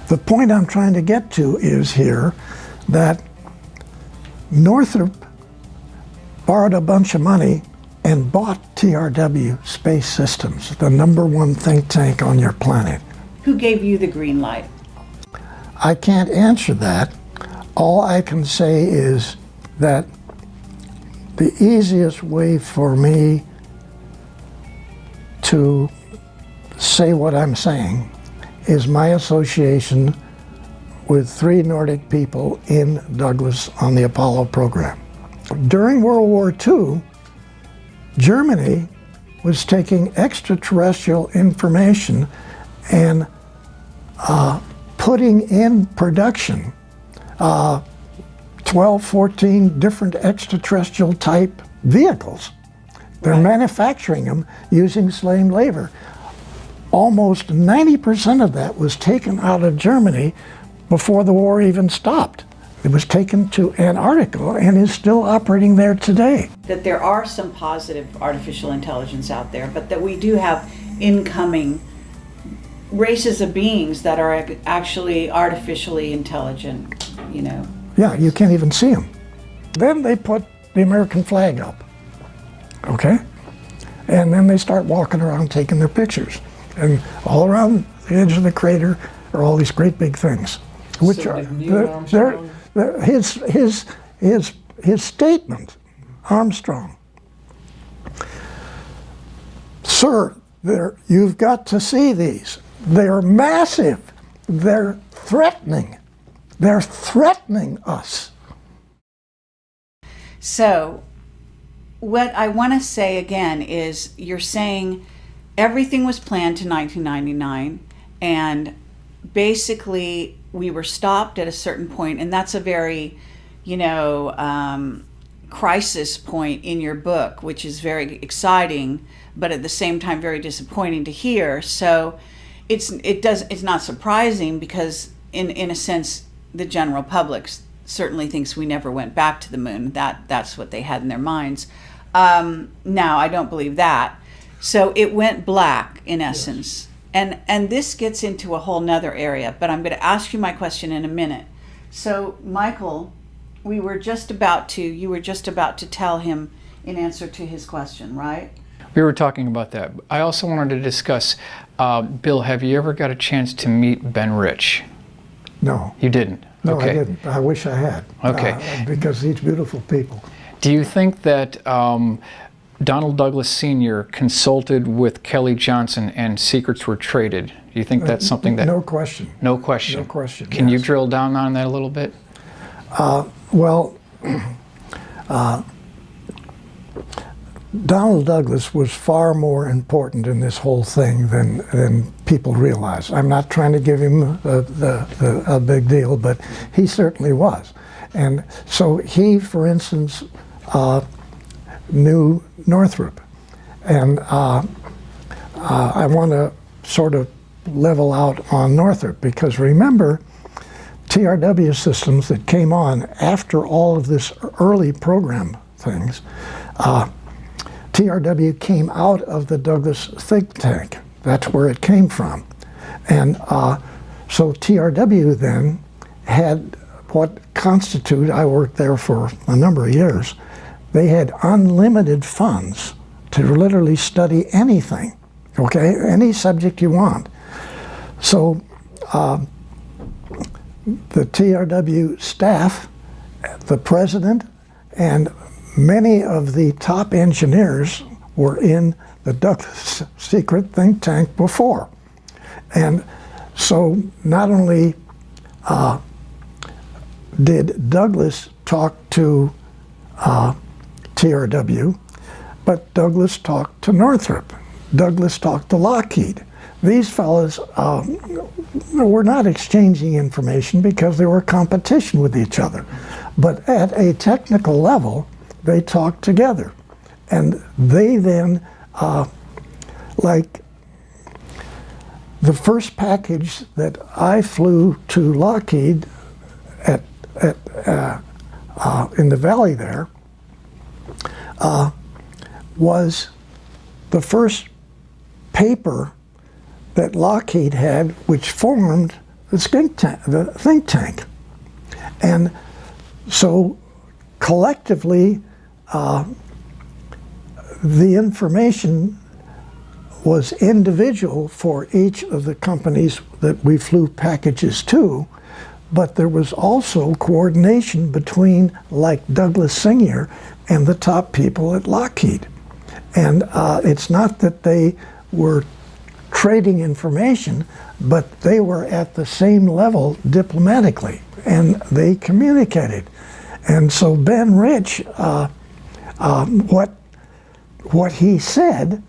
The point I'm trying to get to is here that Northrop borrowed a bunch of money and bought TRW Space Systems, the #1 think tank on your planet. Who gave you the green light? I can't answer that. All I can say is that the easiest way for me to say what I'm saying is my association with 3 Nordic people in Douglas on the Apollo program. During World War II, Germany was taking extraterrestrial information and putting in production 12, 14 different extraterrestrial type vehicles. They're manufacturing them using slave labor. Almost 90% of that was taken out of Germany before the war even stopped. It was taken to Antarctica and is still operating there today. That there are some positive artificial intelligence out there, but that we do have incoming races of beings that are actually artificially intelligent, you know. Yeah, you can't even see them. Then they put the American flag up, okay? And then they start walking around taking their pictures. And all around the edge of the crater are all these great big things, which So are his statement, Armstrong. Sir, you've got to see these. They're massive. They're threatening. They're threatening us. So what I want to say again is you're saying everything was planned to 1999, and basically we were stopped at a certain point, and that's a very, you know, crisis point in your book, which is very exciting, but at the same time very disappointing to hear. So it's not surprising, because in a sense the general public certainly thinks we never went back to the moon. That's what they had in their minds. Now I don't believe that. So it went black, in essence. Yes. And this gets into a whole nother area, but I'm going to ask you my question in a minute. So, Michael, you were just about to tell him in answer to his question, right? We were talking about that. I also wanted to discuss, Bill, have you ever got a chance to meet Ben Rich? No. You didn't? No, okay. I didn't. I wish I had. Okay. Because these beautiful people. Do you think that Donald Douglas Sr. consulted with Kelly Johnson and secrets were traded? Do you think that's something that... No question. No question? No question, Can you yes. drill down on that a little bit? Donald Douglas was far more important in this whole thing than people realize. I'm not trying to give him a big deal, but he certainly was. And so he, for instance, knew Northrop. And I want to sort of level out on Northrop, because remember, TRW systems that came on after all of this early program things, TRW came out of the Douglas think tank. That's where it came from. And so TRW then had what constituted, I worked there for a number of years, they had unlimited funds to literally study anything, okay? Any subject you want. So the TRW staff, the president, and many of the top engineers were in the Douglas secret think tank before. And so not only did Douglas talked to TRW, but Douglas talked to Northrop. Douglas talked to Lockheed. These fellas were not exchanging information because they were competition with each other. But at a technical level, they talked together. And they then, like the first package that I flew to Lockheed in the valley there was the first paper that Lockheed had, which formed the think tank. And so collectively, the information was individual for each of the companies that we flew packages to, but there was also coordination between, like Douglas Senior and the top people at Lockheed. And it's not that they were trading information, but they were at the same level diplomatically, and they communicated. And so Ben Rich, what he said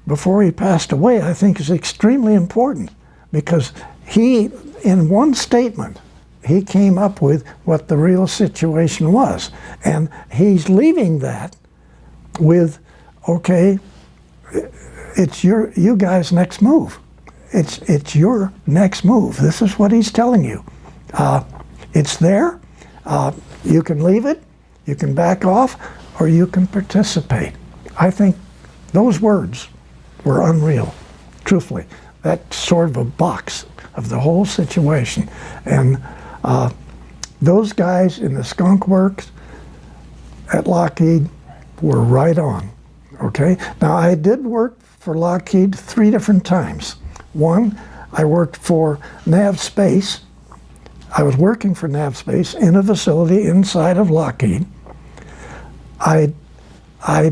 before he passed away, I think is extremely important, because he, in one statement, he came up with what the real situation was. And he's leaving that with, okay, it's you guys' next move. It's your next move. This is what he's telling you. It's there. You can leave it, you can back off, or you can participate. I think those words were unreal, truthfully. That's sort of a box of the whole situation. And those guys in the skunk works at Lockheed were right on, okay? Now, I did work for Lockheed 3 different times. One, I worked for Nav Space. I was working for Nav Space in a facility inside of Lockheed. I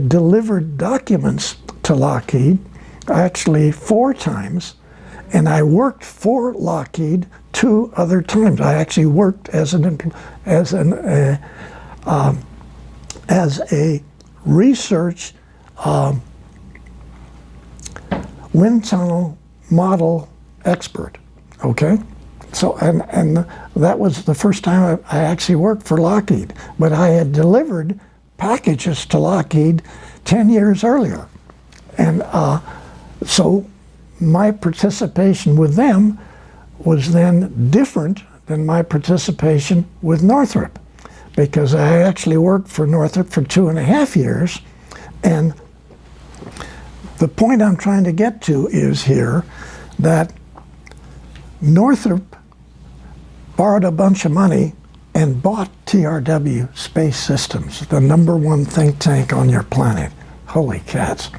delivered documents to Lockheed, actually 4 times, and I worked for Lockheed 2 other times. I actually worked as a research wind tunnel model expert. Okay, so and that was the first time I actually worked for Lockheed. But I had delivered packages to Lockheed 10 years earlier, and so my participation with them was then different than my participation with Northrop, because I actually worked for Northrop for 2.5 years. And the point I'm trying to get to is here that Northrop borrowed a bunch of money and bought TRW Space Systems, the #1 think tank on your planet. Holy cats.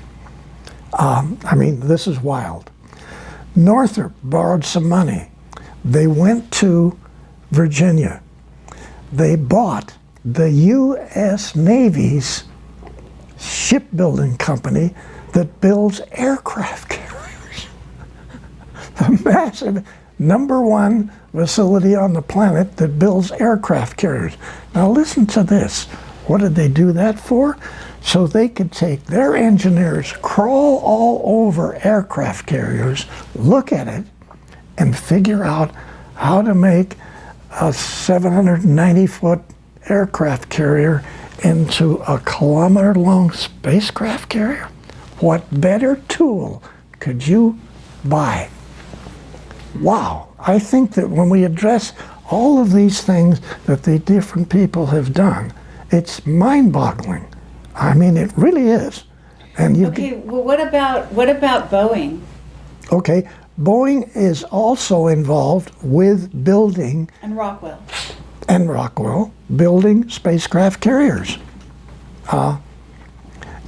I mean, this is wild. Northrop borrowed some money. They went to Virginia. They bought the U.S. Navy's shipbuilding company that builds aircraft carriers. The massive #1 facility on the planet that builds aircraft carriers. Now listen to this. What did they do that for? So they could take their engineers, crawl all over aircraft carriers, look at it, and figure out how to make a 790-foot aircraft carrier into a kilometer-long spacecraft carrier. What better tool could you buy? Wow. I think that when we address all of these things that the different people have done, it's mind-boggling. I mean, it really is. And you Okay, well, what about Boeing? Okay, Boeing is also involved with building And Rockwell. building spacecraft carriers.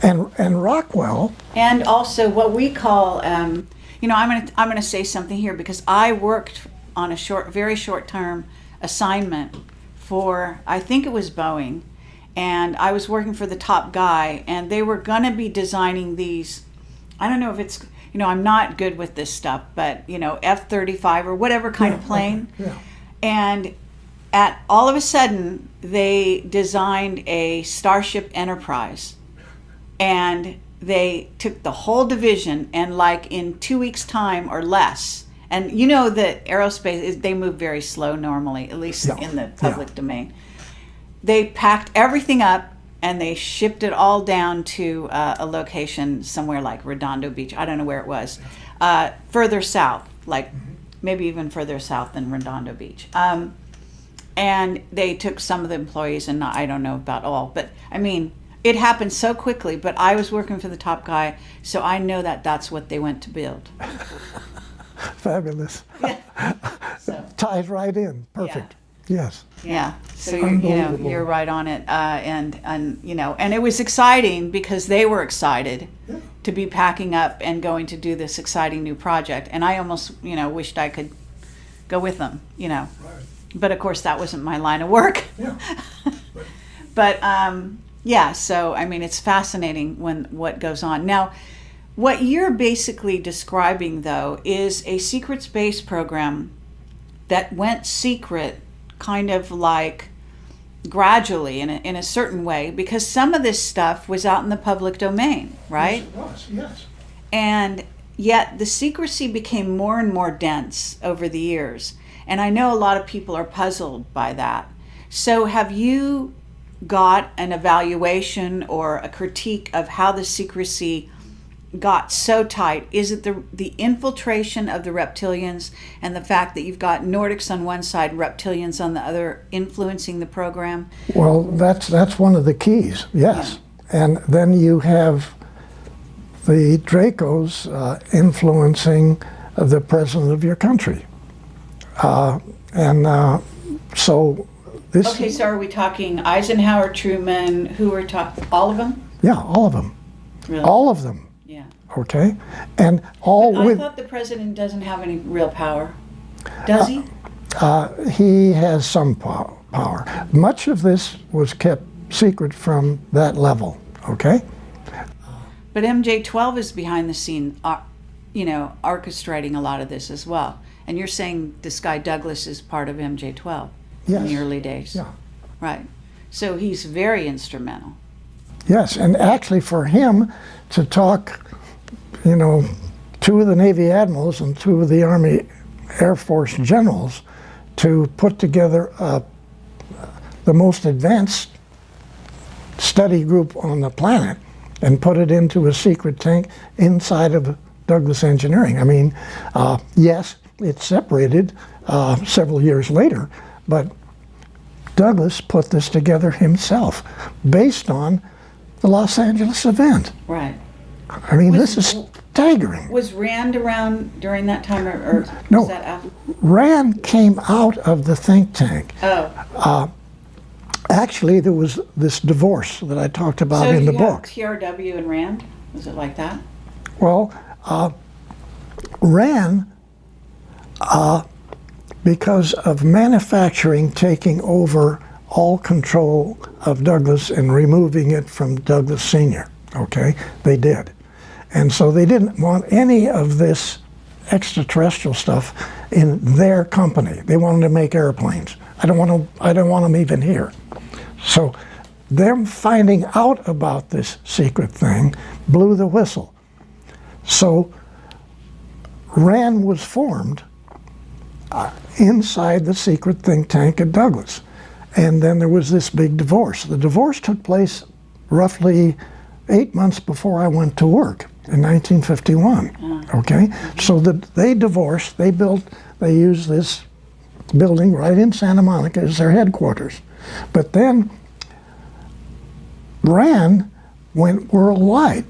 And Rockwell. And also what we call, I'm gonna say something here, because I worked on a very short term assignment for, I think it was Boeing, and I was working for the top guy, and they were gonna be designing these, I don't know if it's, I'm not good with this stuff, but F-35 or whatever kind of plane. Yeah. And all of a sudden, they designed a Starship Enterprise, and they took the whole division, and like in 2 weeks' time or less, and you know that aerospace, they move very slow normally, at least in the public domain. They packed everything up and they shipped it all down to a location somewhere like Redondo Beach. I don't know where it was. Further south, like maybe even further south than Redondo Beach. And they took some of the employees, and I don't know about all, but I mean, it happened so quickly, but I was working for the top guy, so I know that that's what they went to build. Fabulous. So, Ties right in. Perfect. Yes. yeah, so you're right on it, and you know, and it was exciting because they were excited to be packing up and going to do this exciting new project, and I almost, you know, wished I could go with them, you know. Right. But of course, that wasn't my line of work. Yeah. But yeah, so I mean, it's fascinating what goes on. Now, what you're basically describing, though, is a secret space program that went secret, kind of like gradually in a certain way, because some of this stuff was out in the public domain, right? Yes, it was. Yes. And yet the secrecy became more and more dense over the years. And I know a lot of people are puzzled by that. So have you got an evaluation or a critique of how the secrecy got so tight? Is it the infiltration of the reptilians and the fact that you've got Nordics on one side, reptilians on the other, influencing the program? Well, that's one of the keys, yes. Yeah. And then you have the Dracos influencing the president of your country. So this... Okay, so are we talking Eisenhower, Truman, who are talking, all of them? Yeah, all of them. Really? All of them. Yeah. Okay? And all But with... I thought the president doesn't have any real power. Does he? He has some power. Much of this was kept secret from that level, okay? But MJ-12 is behind the scene, you know, orchestrating a lot of this as well. And you're saying this guy Douglas is part of MJ-12 in the early days. Yeah. Right. So he's very instrumental. Yes, and actually for him to talk, you know, two of the Navy admirals and two of the Army Air Force generals to put together the most advanced study group on the planet and put it into a secret tank inside of Douglas Engineering. I mean, yes, it separated several years later, but Douglas put this together himself based on the Los Angeles event. Right. I mean, this is staggering. Was Rand around during that time, or No. was that after? Rand came out of the think tank. Oh. Actually, there was this divorce that I talked about in the book. So you have TRW and Rand? Was it like that? Well, Rand, because of manufacturing taking over all control of Douglas and removing it from Douglas Sr., okay, they did. And so they didn't want any of this extraterrestrial stuff in their company. They wanted to make airplanes. I don't want them even here. So them finding out about this secret thing blew the whistle. So RAND was formed inside the secret think tank at Douglas. And then there was this big divorce. The divorce took place roughly 8 months before I went to work in 1951. Okay, so they divorced. They used this building right in Santa Monica as their headquarters. But then RAND went worldwide.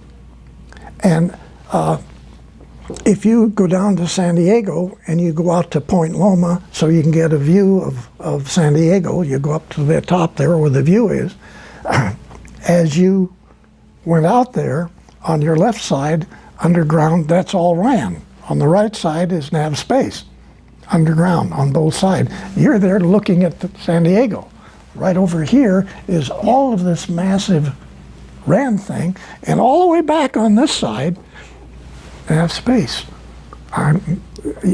And if you go down to San Diego and you go out to Point Loma so you can get a view of San Diego, you go up to the top there where the view is. As you went out there, on your left side, underground, that's all RAND. On the right side is nav space, underground on both sides. You're there looking at San Diego. Right over here is all of this massive RAND thing, and all the way back on this side, nav space.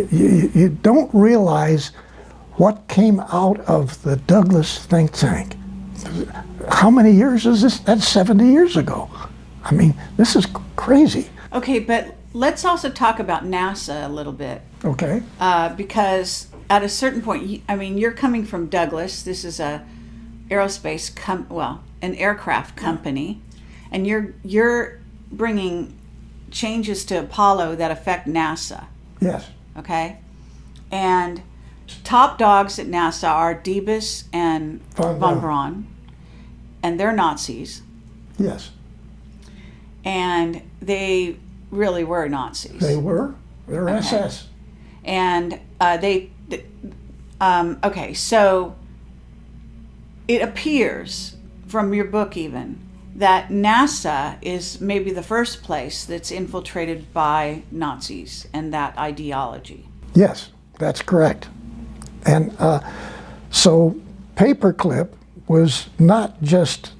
You don't realize what came out of the Douglas think tank. How many years is this? That's 70 years ago. I mean, this is crazy. Okay, but let's also talk about NASA a little bit. Okay. Because at a certain point, I mean, you're coming from Douglas. This is a aerospace an aircraft company, and you're bringing changes to Apollo that affect NASA. Yes. Okay, and top dogs at NASA are Debus and von Braun, and they're Nazis, Yes. and they really were Nazis. They were. They're Okay. SS. And okay, so it appears from your book even that NASA is maybe the first place that's infiltrated by Nazis and that ideology. Yes, that's correct. And so Paperclip was not just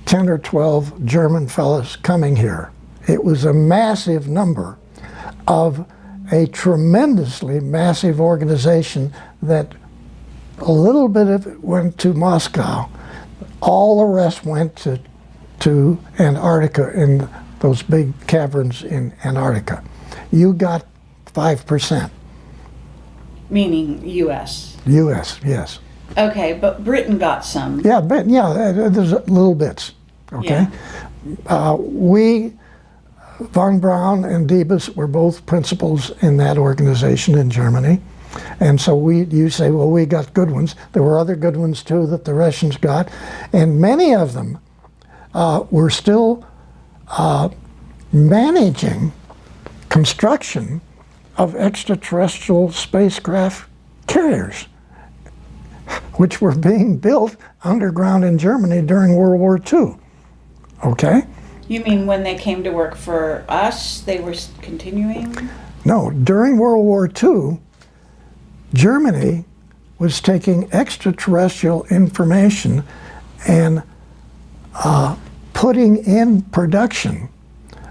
10 or 12 German fellows coming here. It was a massive number of a tremendously massive organization that a little bit of it went to Moscow. All the rest went to Antarctica in those big caverns in Antarctica. You got 5%. Meaning U.S. U.S., yes. Okay, but Britain got some. Yeah, but there's little bits. Okay, we, von Braun and Debus were both principals in that organization in Germany, and so you say, well, we got good ones. There were other good ones too that the Russians got, and many of them were still managing construction of extraterrestrial spacecraft carriers, which were being built underground in Germany during World War II. Okay? You mean when they came to work for us, they were continuing? No, during World War II, Germany was taking extraterrestrial information and putting in production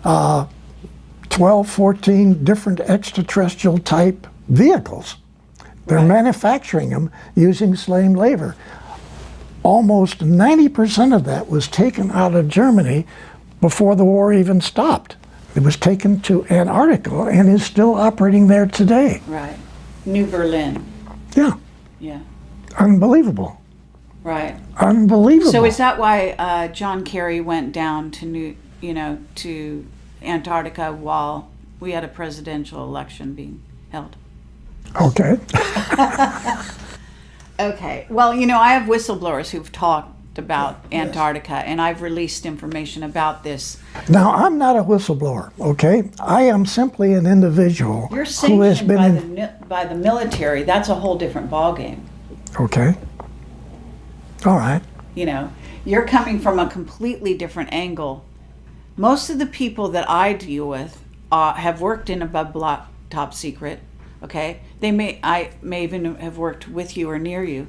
12, 14 different extraterrestrial type vehicles. They're manufacturing them using slave labor. Almost 90% of that was taken out of Germany before the war even stopped. It was taken to Antarctica and is still operating there today. Right. New Berlin. Yeah, Yeah. unbelievable. Right. Unbelievable. So is that why John Kerry went down to to Antarctica while we had a presidential election being held? Okay. Okay. Well, I have whistleblowers who've talked about Antarctica, and I've released information about this. Now, I'm not a whistleblower, okay? I am simply an individual You're who has sanctioned been by the military. That's a whole different ballgame. Okay. All right. You're coming from a completely different angle. Most of the people that I deal with have worked in above block top secret. Okay, I may even have worked with you or near you,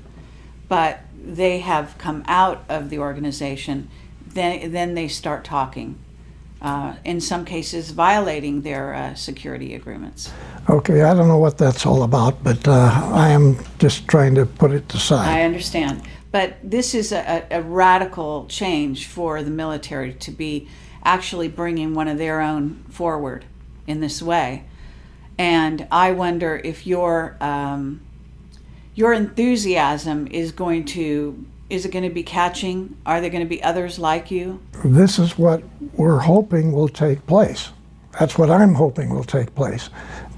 but they have come out of the organization. Then they start talking. In some cases, violating their security agreements. Okay, I don't know what that's all about, but I am just trying to put it aside. I understand, but this is a radical change for the military to be actually bringing one of their own forward in this way. And I wonder if your enthusiasm is going to be catching? Are there going to be others like you? This is what we're hoping will take place. That's what I'm hoping will take place,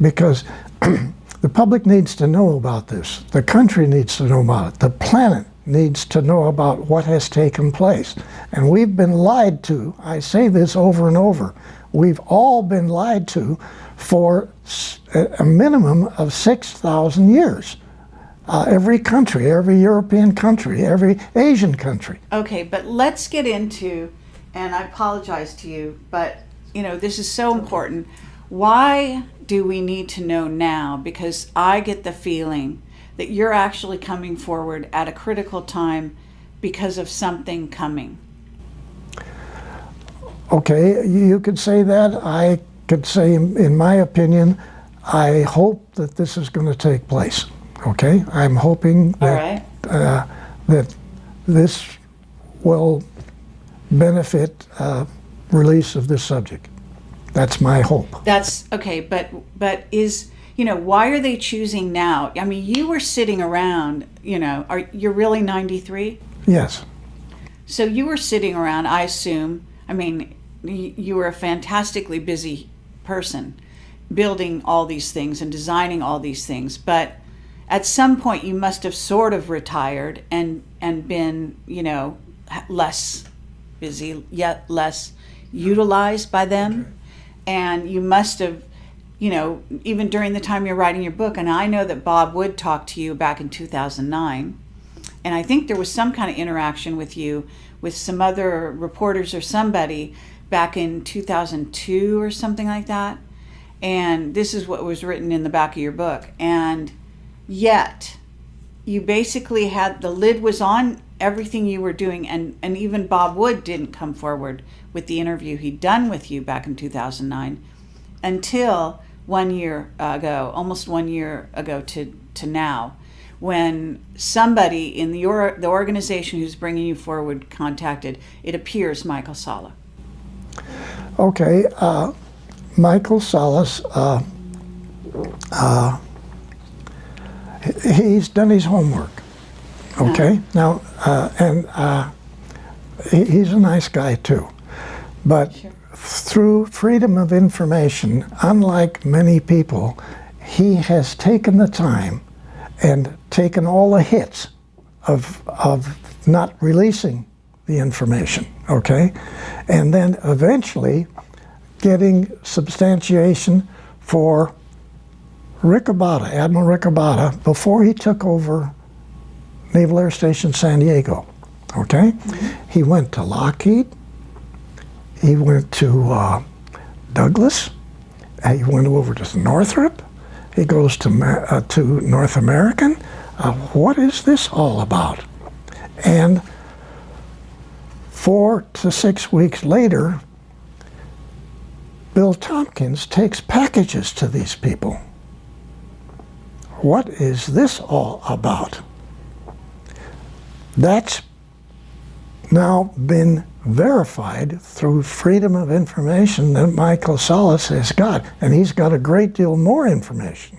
because the public needs to know about this. The country needs to know about it. The planet needs to know about what has taken place. And we've been lied to. I say this over and over. We've all been lied to for a minimum of 6,000 years. Every country, every European country, every Asian country. Okay, but let's get into, and I apologize to you, but this is so important. Why do we need to know now? Because I get the feeling that you're actually coming forward at a critical time because of something coming. Okay, you could say that. I could say, in my opinion, I hope that this is going to take place. Okay, I'm hoping All that right. that this will benefit release of this subject. That's my hope. That's okay, but is, why are they choosing now? I mean, you were sitting around, you're really 93? Yes. So you were sitting around, I assume. I mean, you were a fantastically busy person building all these things and designing all these things, but at some point you must have sort of retired and been, less busy, yet less utilized by them. Okay. And you must have, even during the time you're writing your book, and I know that Bob Wood talked to you back in 2009, and I think there was some kind of interaction with you with some other reporters or somebody back in 2002 or something like that. And this is what was written in the back of your book. And yet, you basically had, the lid was on everything you were doing, and even Bob Wood didn't come forward with the interview he'd done with you back in 2009 until 1 year ago, almost 1 year ago to now, when somebody in the organization who's bringing you forward contacted, it appears, Michael Salla. Okay, Michael Salas, he's done his homework. Okay, now, he's a nice guy too, but Sure. Through freedom of information, unlike many people, he has taken the time and taken all the hits of not releasing the information, okay? And then eventually getting substantiation for Admiral Riccobata, before he took over Naval Air Station San Diego, okay? Mm-hmm. He went to Lockheed, he went to Douglas, he went over to Northrop, he goes to North American. What is this all about? And 4 to 6 weeks later, Bill Tompkins takes packages to these people. What is this all about? That's now been verified through freedom of information that Michael Salas has got, and he's got a great deal more information.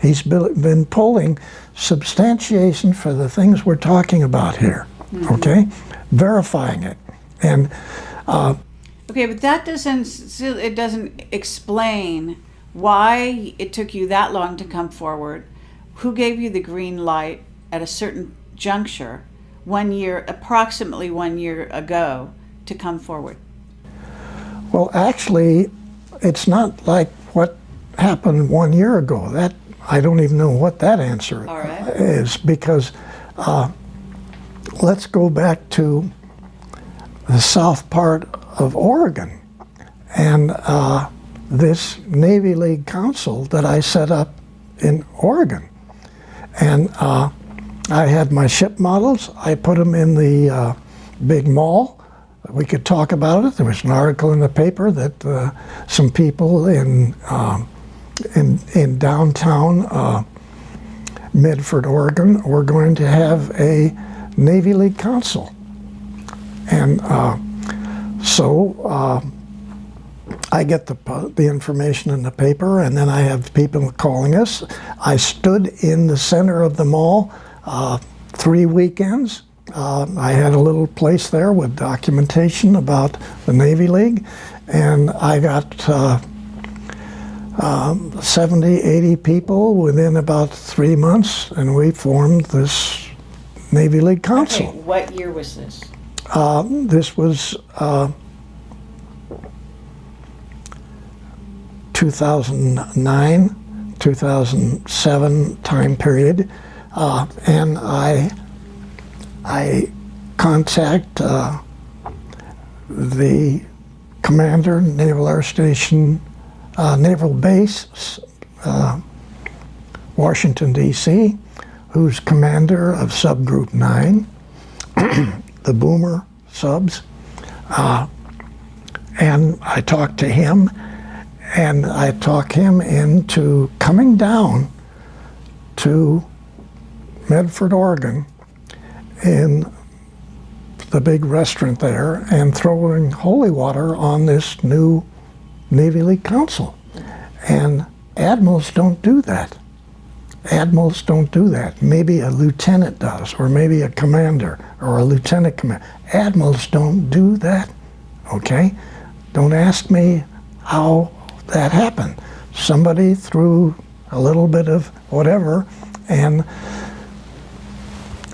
He's been pulling substantiation for the things we're talking about here, mm-hmm. Okay? Verifying it. And okay, but that doesn't explain why it took you that long to come forward. Who gave you the green light at a certain juncture, approximately 1 year ago, to come forward? Well, actually, it's not like what happened 1 year ago. That I don't even know what that answer is, because let's go back to the south part of Oregon and this Navy League Council that I set up in Oregon. And I had my ship models. I put them in the big mall. We could talk about it. There was an article in the paper that some people in downtown Medford, Oregon, were going to have a Navy League Council. And so I get the information in the paper, and then I have people calling us. I stood in the center of the mall 3 weekends. I had a little place there with documentation about the Navy League, and I got 70, 80 people within about 3 months, and we formed this Navy League Council. Okay, what year was this? This was 2009, 2007 time period, and I contact the commander, Naval Air Station, Naval Base, Washington, D.C., who's commander of Subgroup 9, the Boomer subs, and I talked to him, and I talked him into coming down to Medford, Oregon, in the big restaurant there, and throwing holy water on this new Navy League Council. And admirals don't do that. Admirals don't do that. Maybe a lieutenant does, or maybe a commander, or a lieutenant commander. Admirals don't do that, okay? Don't ask me how that happened. Somebody threw a little bit of whatever, and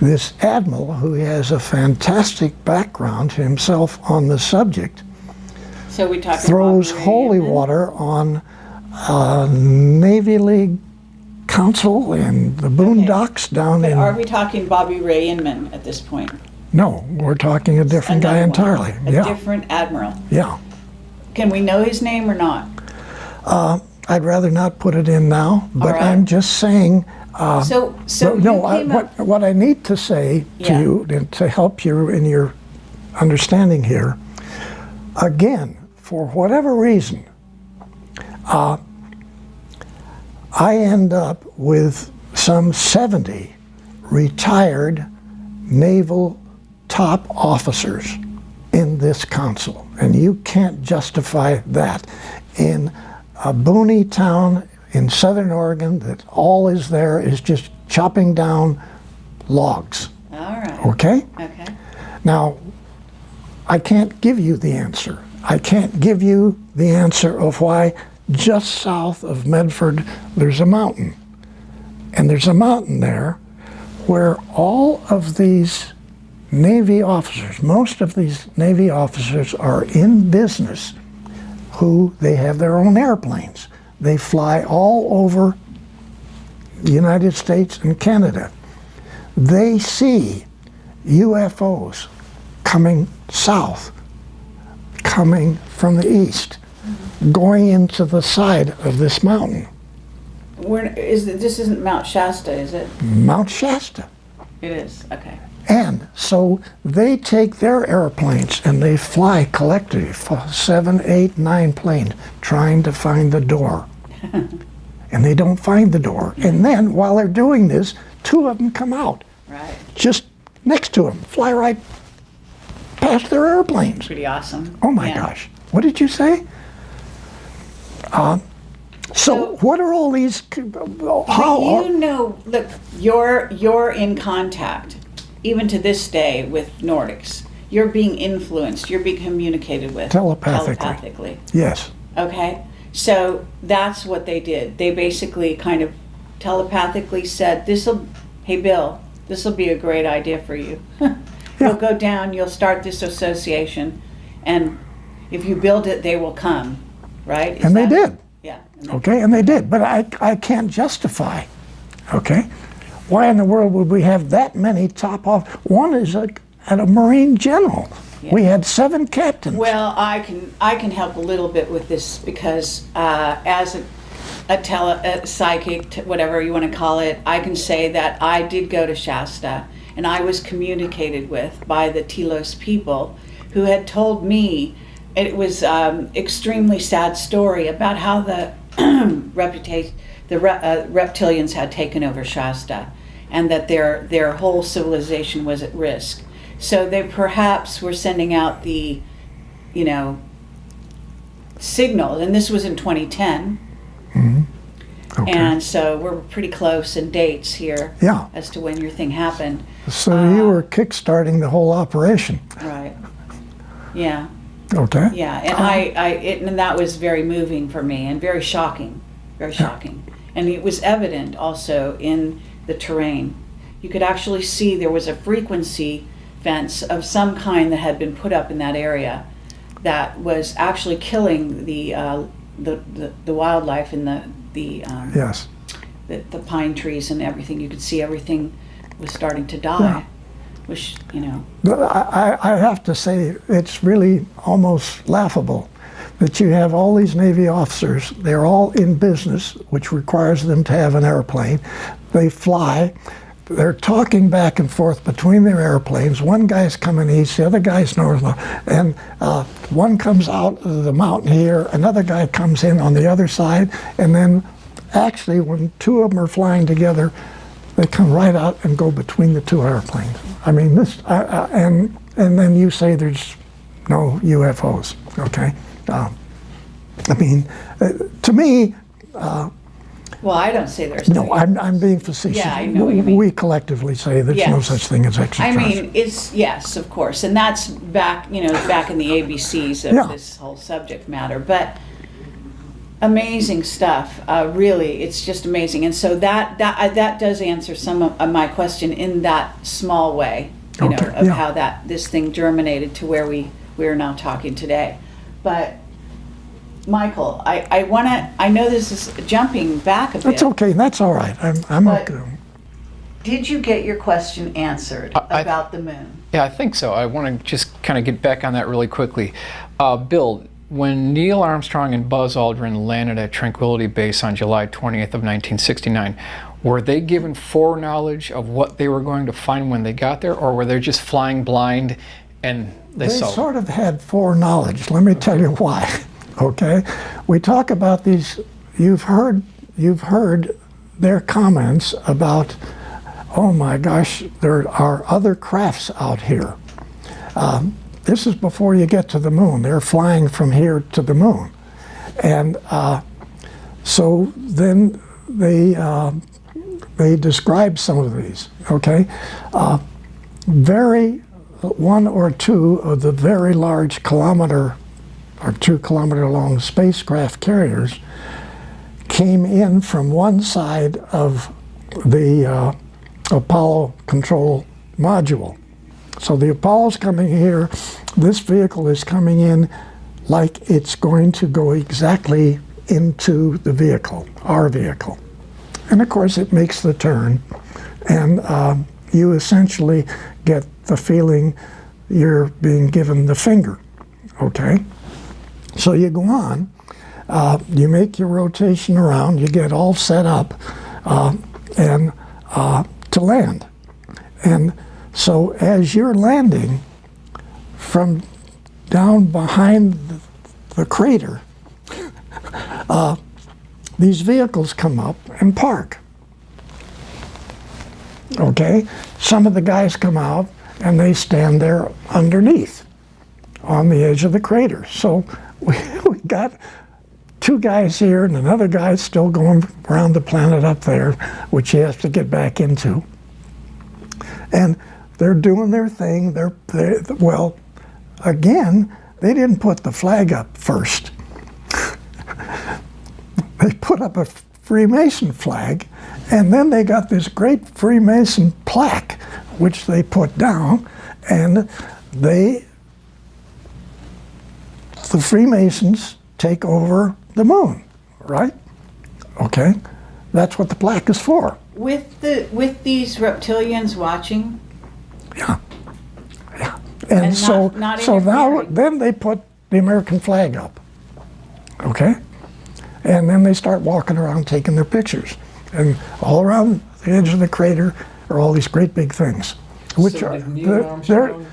this admiral, who has a fantastic background himself on the subject, So we talking throws Bobby Ray holy Inman? water on Navy League Council and the boondocks down But in... are we talking Bobby Ray Inman at this point? No, we're talking a different guy Another one. entirely. A Yeah, different admiral. yeah. Can we know his name or not? I'd rather not put it in now, but right. I'm just saying... So no, you came up. what I need to say to Yeah. you, and to help you in your understanding here, again, for whatever reason, I end up with some 70 retired naval top officers in this council, and you can't justify that in a boony town in southern Oregon that all is there is just chopping down logs. All right. Okay? Okay. Now, I can't give you the answer. I can't give you the answer of why just south of Medford there's a mountain. And there's a mountain there where all of these Navy officers, most of these Navy officers are in business, who they have their own airplanes. They fly all over the United States and Canada. They see UFOs coming south, coming from the east, going into the side of this mountain, This isn't Mount Shasta, is it? Mount Shasta. It is. Okay. And so they take their airplanes and they fly collectively, 7, 8, 9 planes, trying to find the door. And they don't find the door. And then while they're doing this, 2 of them come out, Right. just next to them, fly right past their airplanes. Pretty awesome. Oh my Yeah. gosh. What did you say? So what are all these, how, You know, look, you're in contact, even to this day, with Nordics. You're being influenced. You're being communicated with Telepathically. Yes. Okay, so that's what they did. They basically kind of telepathically said, "Hey Bill, this will be a great idea for you. You'll go down. You'll start this association, and if you build it, they will come." Right? And they did. Yeah. Okay, and they did, but I can't justify, okay? Why in the world would we have that many top off? One is at a Marine general. Yeah. We had 7 captains. Well, I can help a little bit with this because as a psychic, whatever you want to call it, I can say that I did go to Shasta, and I was communicated with by the Telos people, who had told me it was extremely sad story about how the reptilians had taken over Shasta, and that their whole civilization was at risk. So they perhaps were sending out the, signal, and this was in 2010. Mm-hmm. Okay. And so we're pretty close in dates here Yeah. as to when your thing happened. So you were kickstarting the whole operation. Right. Yeah. Okay. Yeah. And and that was very moving for me and very shocking. Very shocking. And it was evident also in the terrain. You could actually see there was a frequency fence of some kind that had been put up in that area that was actually killing the wildlife in Yes. the pine trees and everything. You could see everything was starting to die. Yeah. Which, But I have to say, it's really almost laughable that you have all these Navy officers. They're all in business, which requires them to have an airplane. They fly. They're talking back and forth between their airplanes. One guy's coming east, the other guy's north, and one comes out of the mountain here, another guy comes in on the other side, and then actually when 2 of them are flying together, They come right out and go between the two airplanes. I mean, this, and then you say there's no UFOs, okay? I mean, to me, Well, I don't say there's no, I'm being facetious. Yeah, I know what you mean. We collectively say there's no Yes. such thing as I extraterrestrial. mean, it's, yes, of course, and that's back, back in the ABCs of Yeah. this whole subject matter, but amazing stuff, really, it's just amazing, and so that does answer some of my question in that small way, Okay, of yeah. how this thing germinated to where we are now talking today. But Michael, I know this is jumping back a bit. That's okay, that's all right. I'm But- okay. Did you get your question answered about the moon? Yeah, I think so. I want to just kind of get back on that really quickly. Bill, when Neil Armstrong and Buzz Aldrin landed at Tranquility Base on July 20th of 1969, were they given foreknowledge of what they were going to find when they got there, or were they just flying blind and they saw? Sort of had foreknowledge. Let me tell you why. Okay, we talk about these. You've heard their comments about, oh my gosh, there are other crafts out here. This is before you get to the moon. They're flying from here to the moon, and so then they describe some of these. Okay, one or two of the very large kilometer or 2 kilometer long spacecraft carriers came in from one side of the Apollo control module. So the Apollo's coming here, this vehicle is coming in like it's going to go exactly into the vehicle, our vehicle. And of course it makes the turn, and you essentially get the feeling you're being given the finger, okay? So you go on, you make your rotation around, you get all set up and to land. And so as you're landing from down behind the crater, these vehicles come up and park. Okay? Some of the guys come out and they stand there underneath on the edge of the crater. So we got 2 guys here and another guy still going around the planet up there, which he has to get back into. And they're doing their thing. Well, again, they didn't put the flag up first. They put up a Freemason flag, and then they got this great Freemason plaque, which they put down, and the Freemasons take over the moon, right? Okay, that's what the plaque is for. With these reptilians watching, Yeah, yeah. And so not now interfering. then they put the American flag up, okay? And then they start walking around taking their pictures, and all around the edge of the crater are all these great big things, which So are did Neil Armstrong-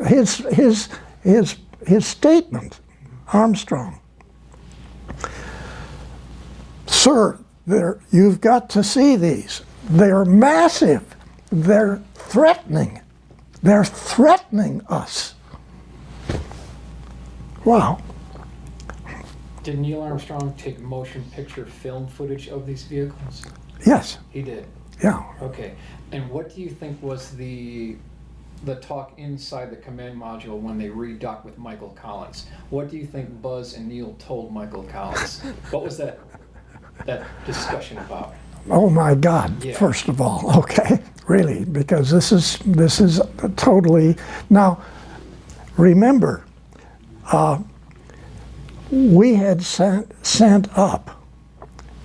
his statement. Armstrong, sir, you've got to see these. They're massive. They're threatening. They're threatening us. Wow. Did Neil Armstrong take motion picture film footage of these vehicles? Yes. He did. Yeah. Okay. And what do you think was the talk inside the command module when they redocked with Michael Collins? What do you think Buzz and Neil told Michael Collins? What was that discussion about? Oh my God! Yeah. First of all, okay, really, because this is totally. Now, remember, we had sent up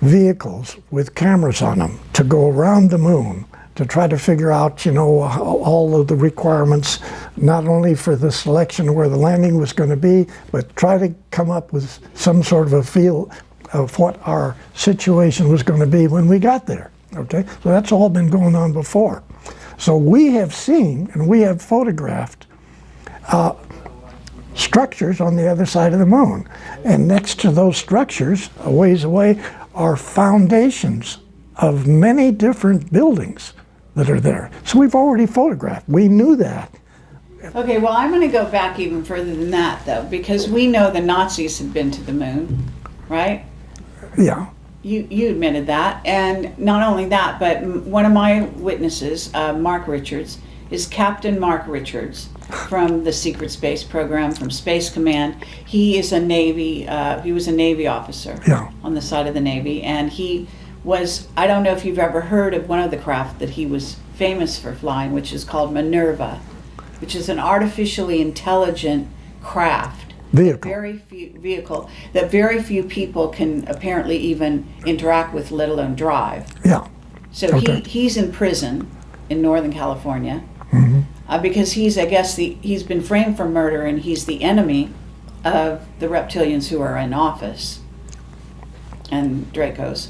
vehicles with cameras on them to go around the moon to try to figure out, all of the requirements, not only for the selection where the landing was going to be, but try to come up with some sort of a feel of what our situation was going to be when we got there, okay? So that's all been going on before. So we have seen and we have photographed structures on the other side of the moon. And next to those structures, a ways away, are foundations of many different buildings that are there. So we've already photographed. We knew that. Okay, well, I'm going to go back even further than that, though, because we know the Nazis had been to the moon, right? Yeah. You admitted that, and not only that, but one of my witnesses, Mark Richards, is Captain Mark Richards from the Secret Space Program, from Space Command. He is a Navy, he was a Navy officer on the side of the Navy, and he was, I don't know if you've ever heard of one of the craft that he was famous for flying, which is called Minerva, which is an artificially intelligent craft. Vehicle. Vehicle that very few people can apparently even interact with, let alone drive. Yeah. So Okay. he's in prison in Northern California Mm-hmm. because he's, I guess, he's been framed for murder, and he's the enemy of the reptilians who are in office and Dracos.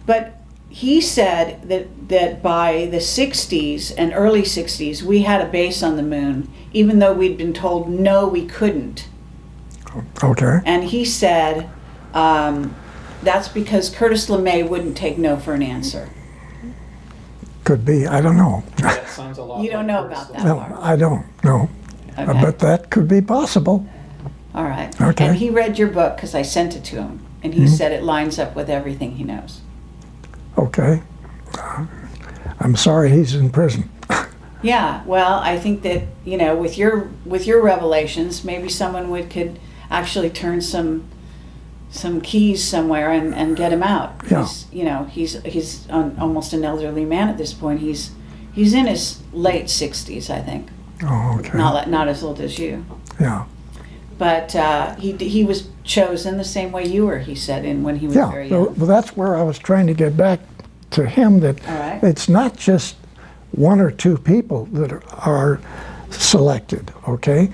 But he said that by the 60s and early 60s, we had a base on the moon, even though we'd been told no, we couldn't. Okay. And he said that's because Curtis LeMay wouldn't take no for an answer. Could be. I don't know. That sounds a lot. You don't know about that No, part. I don't know. Okay. But that could be possible. All right. Okay. And he read your book because I sent it to him, and he said it lines up with everything he knows. Okay. I'm sorry he's in prison. Yeah, well, I think that, you know, with your revelations, maybe someone could actually turn some keys somewhere and get him out. Yeah. He's almost an elderly man at this point. He's in his late 60s, I think. Oh, okay. Not as old as you. Yeah. But he was chosen the same way you were, he said, when he was Yeah. very Well, young. that's where I was trying to get back to him, that All right. it's not just one or two people that are selected, okay?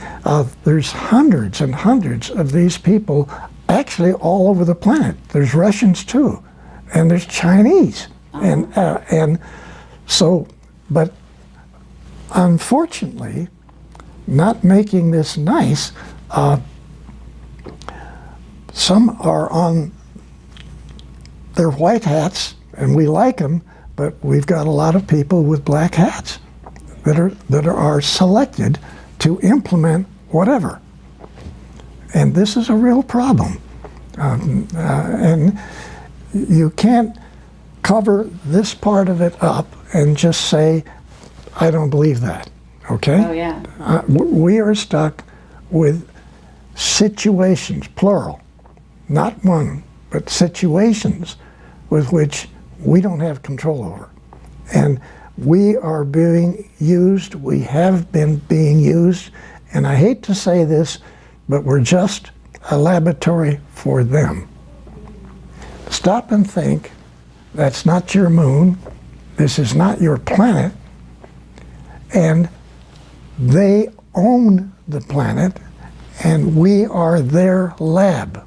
There's hundreds and hundreds of these people actually all over the planet. There's Russians too, and there's Chinese. And so, but unfortunately, not making this nice, some are on their white hats, and we like them, but we've got a lot of people with black hats that are selected to implement whatever. And this is a real problem. And you can't cover this part of it up and just say, I don't believe that, okay? Oh, yeah. We are stuck with situations, plural, not one, but situations with which we don't have control over. And we are being used, we have been being used, and I hate to say this, but we're just a laboratory for them. Stop and think, that's not your moon, this is not your planet, and they own the planet, and we are their lab.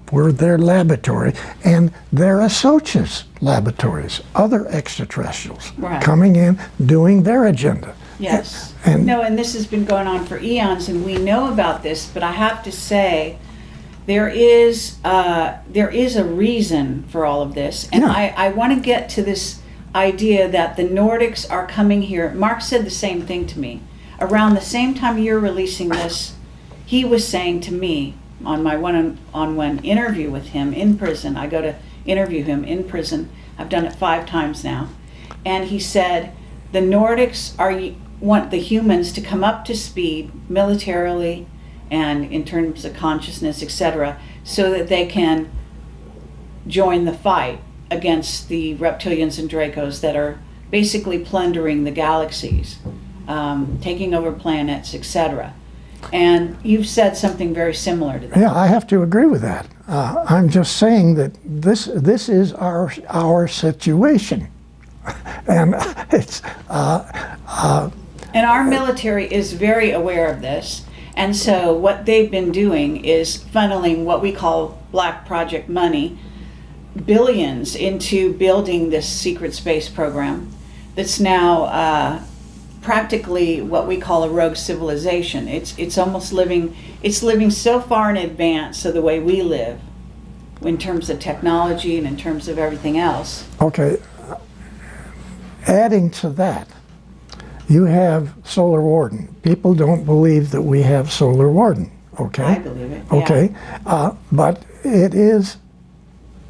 We're their laboratory, and they're associates laboratories, other extraterrestrials Right. coming in, doing their agenda. Yes. And- And this has been going on for eons, and we know about this, but I have to say, there is a reason for all of this. And Yeah. I want to get to this idea that the Nordics are coming here. Mark said the same thing to me. Around the same time you're releasing this, he was saying to me on my one-on-one interview with him in prison, I go to interview him in prison, I've done it 5 times now, and he said the Nordics want the humans to come up to speed militarily and in terms of consciousness, etc., so that they can join the fight against the reptilians and Dracos that are basically plundering the galaxies, taking over planets, etc. And you've said something very similar to that. Yeah, I have to agree with that. I'm just saying that this is our situation, and it's And our military is very aware of this. And so what they've been doing is funneling what we call black project money, billions, into building this secret space program that's now practically what we call a rogue civilization. It's almost living so far in advance of the way we live in terms of technology and in terms of everything else. okay. Adding to that, you have Solar Warden. People don't believe that we have Solar Warden, okay? I believe it. Yeah. Okay, but it is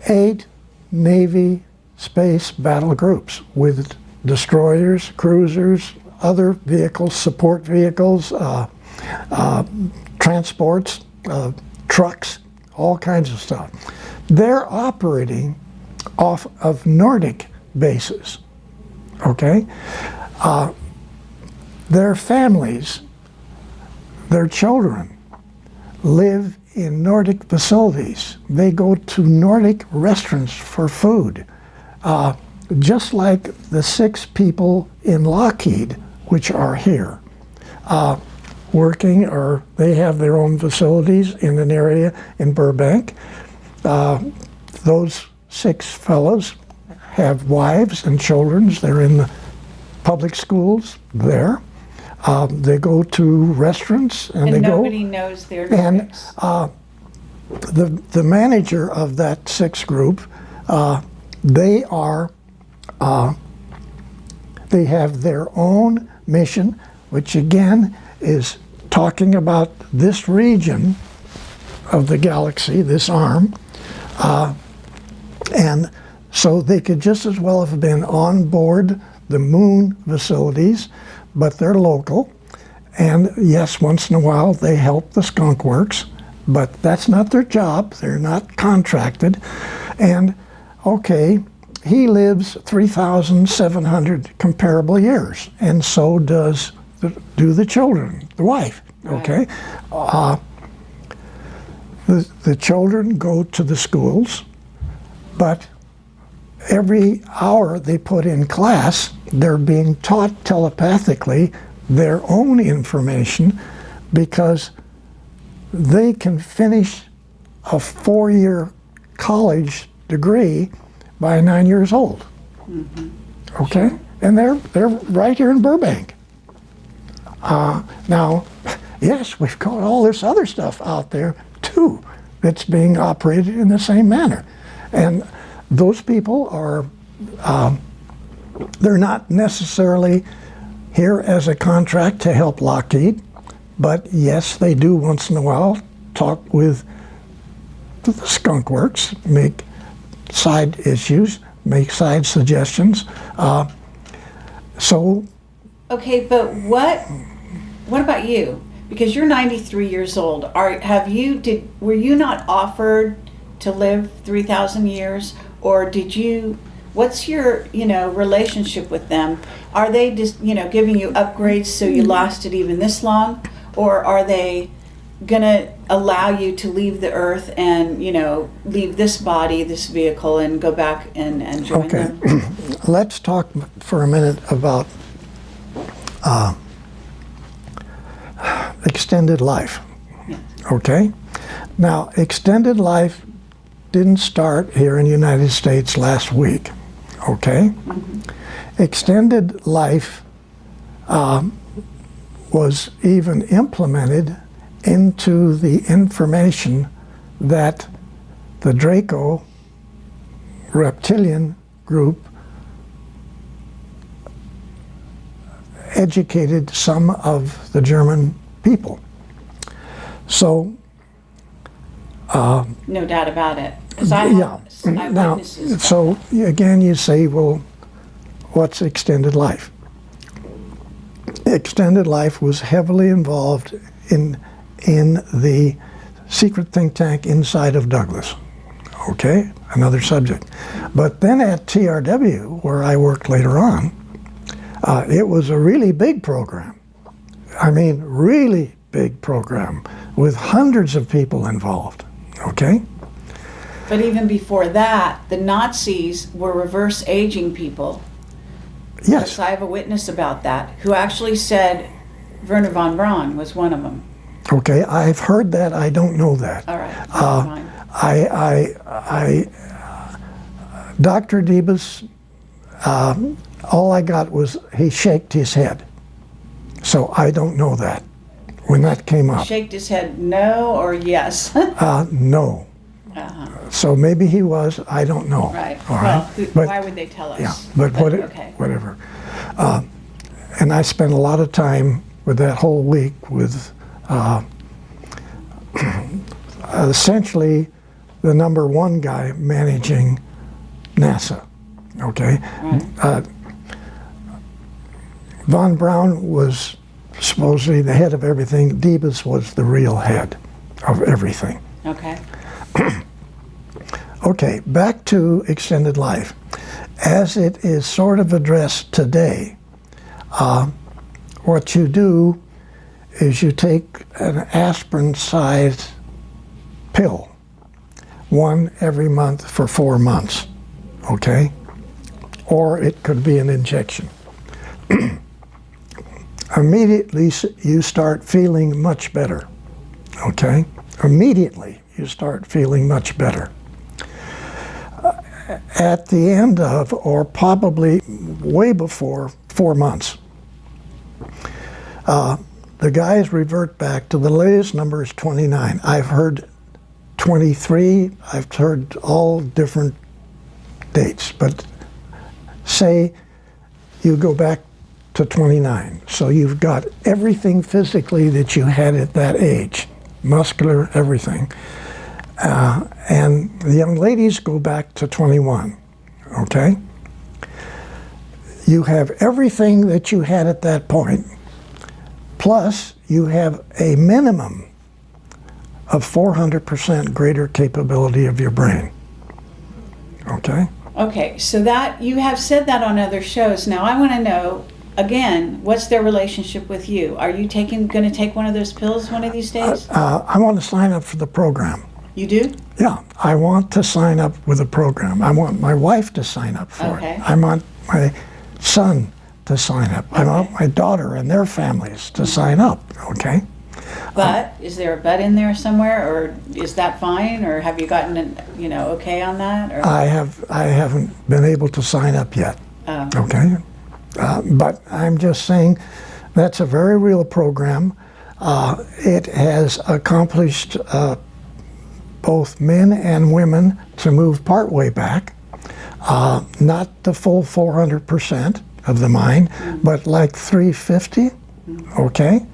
8 Navy space battle groups with destroyers, cruisers, other vehicles, support vehicles, transports, trucks, all kinds of stuff. They're operating off of Nordic bases, okay? Their families, their children live in Nordic facilities. They go to Nordic restaurants for food. Just like the 6 people in Lockheed, which are here, working, or they have their own facilities in an area in Burbank. Those 6 fellows have wives and children. They're in the public schools there. They go to restaurants and they go. Nobody knows their And names. the manager of that 6th group, they are they have their own mission, which again is talking about this region of the galaxy, this arm, and so they could just as well have been on board the moon facilities, but they're local. And yes, once in a while they help the skunk works, but that's not their job. They're not contracted. And okay, he lives 3,700 comparable years, and so do the children, the wife. Okay, the children go to the schools, but every hour they put in class, they're being taught telepathically their own information, because they can finish a 4-year college degree by 9 years old. Mm-hmm. Okay, sure. And they're right here in Burbank. Now, yes, we've got all this other stuff out there too that's being operated in the same manner, and those people are they're not necessarily here as a contract to help Lockheed, but yes, they do once in a while talk with the skunk works, make side issues, make side suggestions. So Okay, but what about you? Because you're 93 years old. Were you not offered to live 3,000 years, or did you? What's your relationship with them? Are they just giving you upgrades so you lasted even this long, or are they gonna allow you to leave the earth and leave this body, this vehicle, and go back and join them? Let's talk for a minute about extended life. Yeah. Okay? Now, extended life didn't start here in the United States last week. Okay? Mm-hmm. Extended life was even implemented into the information that the Draco-reptilian group educated some of the German people. So no doubt about it. 'Cause I yeah. have Now, eyewitnesses. so again, you say, well, what's extended life? Extended life was heavily involved in the secret think tank inside of Douglas. Okay, another subject. But then at TRW, where I worked later on, it was a really big program. I mean, really big program with hundreds of people involved. Okay? But even before that, the Nazis were reverse aging people. Yes. I have a witness about that, who actually said Werner von Braun was one of them. Okay, I've heard that. I don't know that. All right. Never mind. Dr. Debus, all I got was he shaked his head. So I don't know that when that came up. Shaked his head no or yes? No. So maybe he was, I don't know. Right. All Well, right. But, why would they tell us? yeah, but okay. whatever. And I spent a lot of time with that whole week with essentially the #1 guy managing NASA. Okay. Right. Von Braun was supposedly the head of everything. Debus was the real head of everything. Okay. Okay, back to extended life. As it is sort of addressed today, what you do is you take an aspirin-sized pill, one every month for 4 months, okay? Or it could be an injection. Immediately you start feeling much better, okay? Immediately you start feeling much better. At the end of, or probably way before 4 months, the guys revert back to the latest number is 29. I've heard 23, I've heard all different dates, but say you go back to 29. So you've got everything physically that you had at that age, muscular, everything. And the young ladies go back to 21, okay? You have everything that you had at that point, plus you have a minimum of 400% greater capability of your brain, okay? Okay, so that you have said that on other shows. Now I want to know, again, what's their relationship with you? Are you going to take one of those pills one of these days? I want to sign up for the program. You do? Yeah, I want to sign up with a program. I want my wife to sign up for it. I want my son to sign up. I want my daughter and their families to sign up, okay? But is there a but in there somewhere, or is that fine, or have you gotten an, okay on that? Or? I haven't been able to sign up yet, Oh. okay? But I'm just saying that's a very real program. It has accomplished both men and women to move partway back, not the full 400% of the mind, but like 350, okay?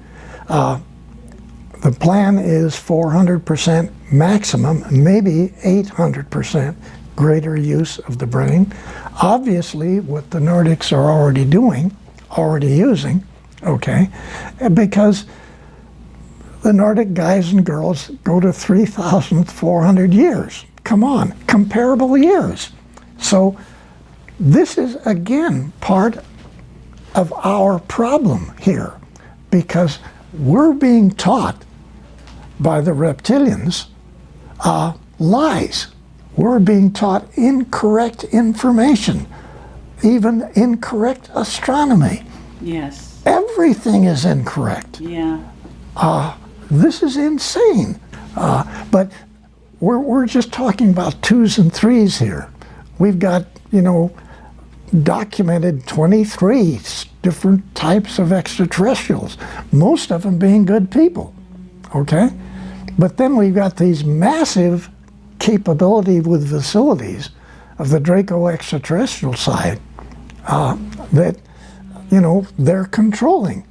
The plan is 400% maximum, maybe 800% greater use of the brain. Obviously, what the Nordics are already using, okay? Because the Nordic guys and girls go to 3,400 years. Come on, comparable years. So this is, again, part of our problem here, because we're being taught by the reptilians lies. We're being taught incorrect information, even incorrect astronomy. Yes. Everything is incorrect. Yeah. This is insane. But we're just talking about 2s and 3s here. We've got, documented 23 different types of extraterrestrials, most of them being good people, okay? But then we've got these massive capability with facilities of the Draco extraterrestrial side that, they're controlling.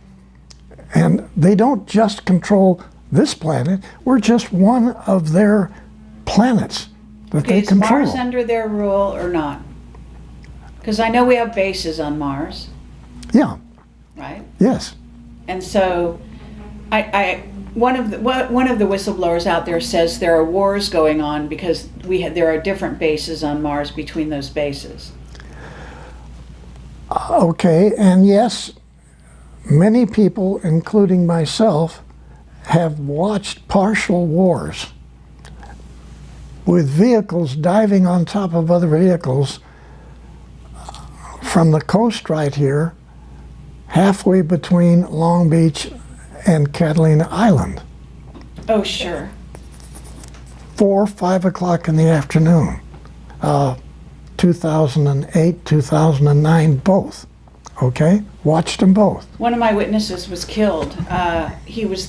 And they don't just control this planet, we're just one of their planets that they control. Is Mars under their rule or not? Because I know we have bases on Mars. Yeah. Right? Yes. And so one of the whistleblowers out there says there are wars going on because there are different bases on Mars between those bases. Okay, and yes, many people, including myself, have watched partial wars with vehicles diving on top of other vehicles from the coast right here, halfway between Long Beach and Catalina Island. Oh, sure. 4 or 5 o'clock in the afternoon. 2008, 2009, both. Okay? Watched them both. One of my witnesses was killed. He was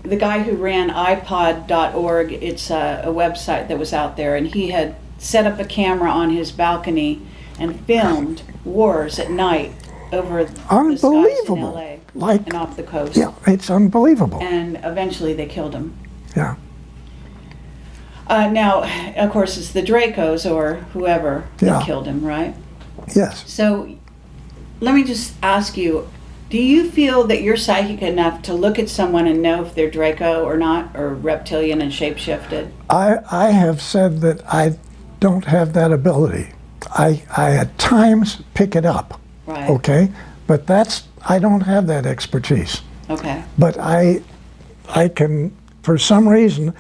the guy who ran iPod.org, it's a website that was out there, and he had set up a camera on his balcony and filmed wars at night over the skies in Unbelievable. LA Like, and off the coast. yeah, it's unbelievable. And eventually they killed him. Yeah, Now, of course, it's the Dracos or whoever Yeah. that killed him, right? yes. So let me just ask you, do you feel that you're psychic enough to look at someone and know if they're Draco or not, or reptilian and shapeshifted? I have said that I don't have that ability. I at times pick it up, Right. okay? But I don't have that expertise. Okay. But I can, for some reason,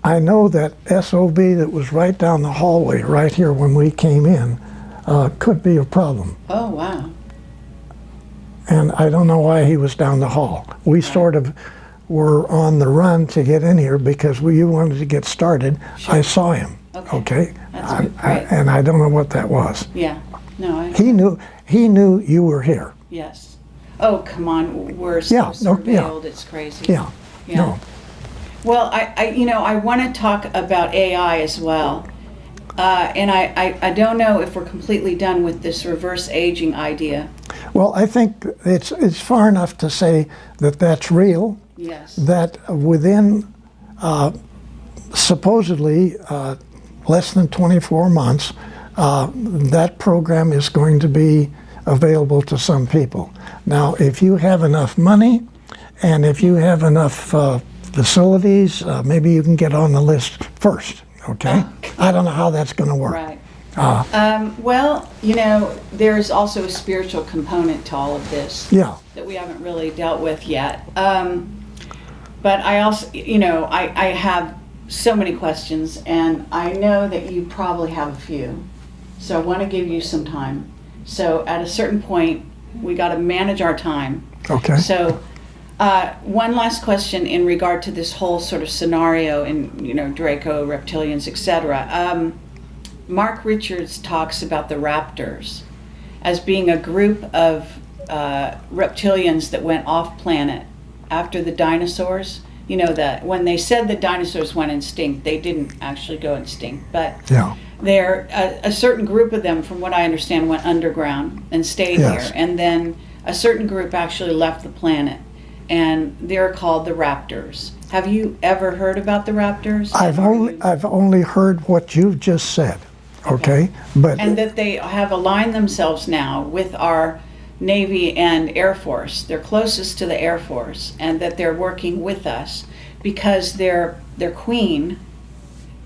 I know that SOB that was right down the hallway, right here when we came in, could be a problem. Oh, wow. And I don't know why he was down the hall. We sort of were on the run to get in here because you wanted to get started. Sure. I saw him, Okay. okay? That's great. And I don't know what that was. Yeah. No, He knew you were here. yes. Oh, come on. We're so Yeah, no, yeah. surveilled. It's crazy. Yeah. Yeah. No. Well, I want to talk about AI as well. And I don't know if we're completely done with this reverse aging idea. Well, I think it's far enough to say that that's real. Yes. That within supposedly less than 24 months, that program is going to be available to some people. Now, if you have enough money and if you have enough facilities, maybe you can get on the list first, okay? I don't know how that's going to work. Right. Well, there's also a spiritual component to all of this Yeah, that we haven't really dealt with yet. But I also, I have so many questions, and I know that you probably have a few. So I want to give you some time. So at a certain point, we got to manage our time. okay. So one last question in regard to this whole sort of scenario in, Draco, reptilians, etc. Mark Richards talks about the raptors as being a group of reptilians that went off planet after the dinosaurs. That when they said the dinosaurs went extinct, they didn't actually go extinct, but Yeah, there a certain group of them, from what I understand, went underground and stayed Yes. here, and then a certain group actually left the planet, and they're called the raptors. Have you ever heard about the raptors? I've only heard what you've just said, okay? But And that they have aligned themselves now with our Navy and Air Force. They're closest to the Air Force, and that they're working with us because their queen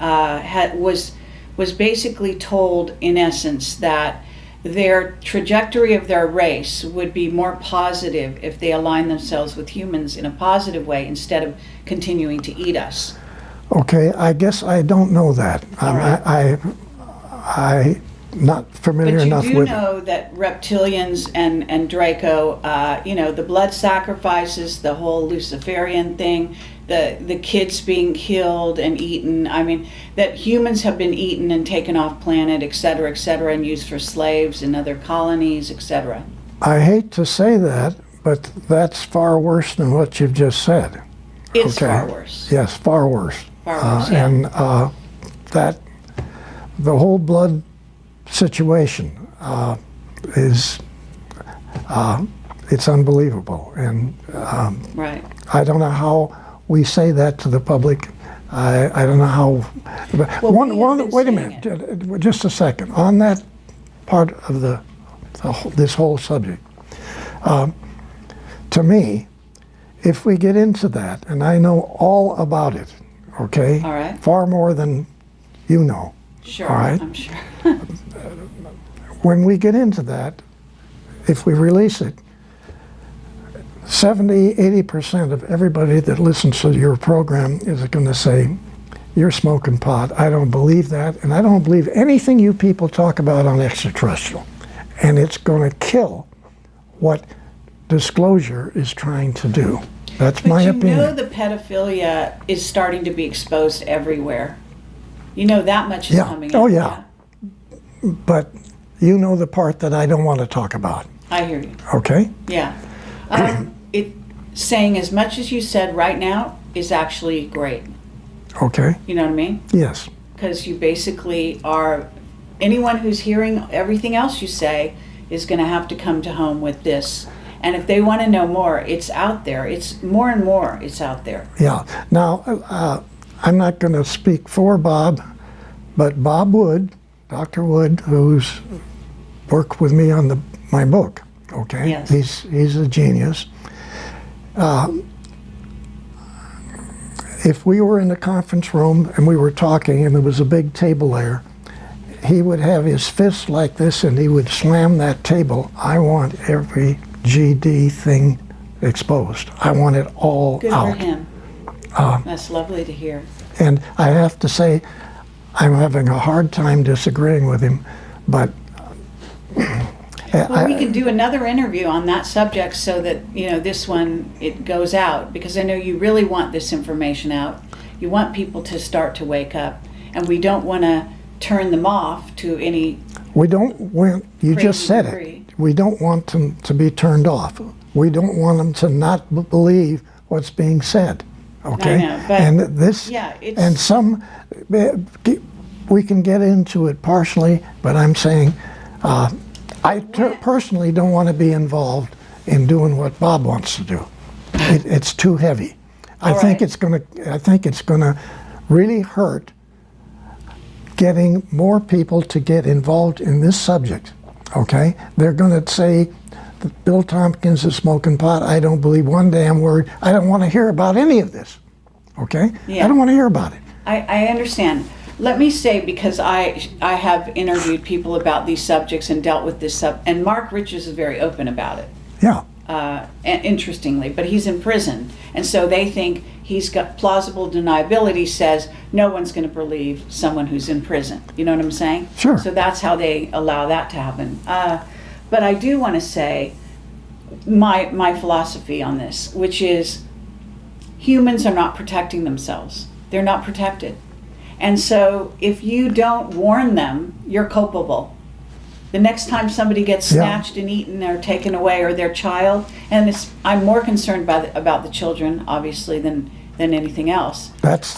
was basically told, in essence, that their trajectory of their race would be more positive if they align themselves with humans in a positive way instead of continuing to eat us. okay, I guess I don't know that. All right. I not familiar But you enough do with it. know that reptilians and Draco, the blood sacrifices, the whole Luciferian thing, the kids being killed and eaten. I mean, that humans have been eaten and taken off planet, et cetera, and used for slaves in other colonies, etc. I hate to say that, but that's far worse than what you've just said. It's Okay. far worse. Yes, far worse. Far worse, yeah. And that the whole blood situation is it's unbelievable, and Right. I don't know how we say that to the public. I don't know how. But Well, we have been wait a saying minute, just a second. On that part of this whole subject, to me, if we get into that, and I know all about it, okay? All right. Far more than you know. Sure. All right. I'm sure. When we get into that, if we release it, 70–80% of everybody that listens to your program is going to say, "You're smoking pot." I don't believe that, and I don't believe anything you people talk about on extraterrestrial. And it's going to kill what disclosure is trying to do. That's my But you know opinion. the pedophilia is starting to be exposed everywhere. You know that much is Yeah. coming Oh, out. yeah. But you know the part that I don't want to talk about, I hear you. okay? Yeah. saying as much as you said right now is actually great. Okay. You know what I mean? Yes. Because you basically are, anyone who's hearing everything else you say is going to have to come to home with this. And if they want to know more, it's out there. It's more and more, it's out there. Yeah. Now, I'm not going to speak for Bob, but Bob Wood, Dr. Wood, who's worked with me on my book, okay? Yes. He's a genius. If we were in the conference room and we were talking and there was a big table there, he would have his fist like this and he would slam that table. I want every GD thing exposed. I want it all Good out. for him. That's lovely to hear. And I have to say, I'm having a hard time disagreeing with him, but Well, we could do another interview on that subject so that, you know, this one, it goes out, because I know you really want this information out. You want people to start to wake up, and we don't want to turn them off to any. we don't want, you just Crazy said degree. it, we don't want them to be turned off. We don't want them to not believe what's being said, okay? I know, but and this, yeah, it's- and some, we can get into it partially, but I'm saying, I personally don't want to be involved in doing what Bob wants to do. It's too heavy. I All think right. I think it's gonna really hurt getting more people to get involved in this subject. Okay, they're gonna say that Bill Tompkins is smoking pot. I don't believe one damn word. I don't want to hear about any of this. Okay, Yeah. I don't want to hear about it. I understand. Let me say, because I have interviewed people about these subjects and dealt with this and Mark Richards is very open about it. Yeah, And interestingly, but he's in prison, and so they think he's got plausible deniability, says no one's going to believe someone who's in prison. You know what I'm saying? Sure. So that's how they allow that to happen. But I do want to say my philosophy on this, which is humans are not protecting themselves. They're not protected. And so if you don't warn them, you're culpable. The next time somebody gets Yeah. snatched and eaten or taken away, or their child, and I'm more concerned about the children, obviously, than anything else. that's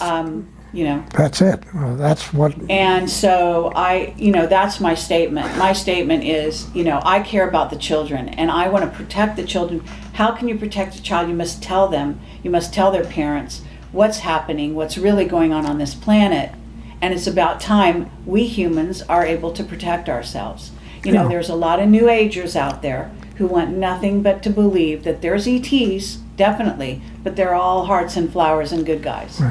You know, that's it. That's what. and so that's my statement. My statement is, I care about the children and I want to protect the children. How can you protect a child? You must tell them, you must tell their parents what's happening, what's really going on this planet. And it's about time we humans are able to protect ourselves. Yeah. There's a lot of New Agers out there who want nothing but to believe that there's ETs, definitely, but they're all hearts and flowers and good guys.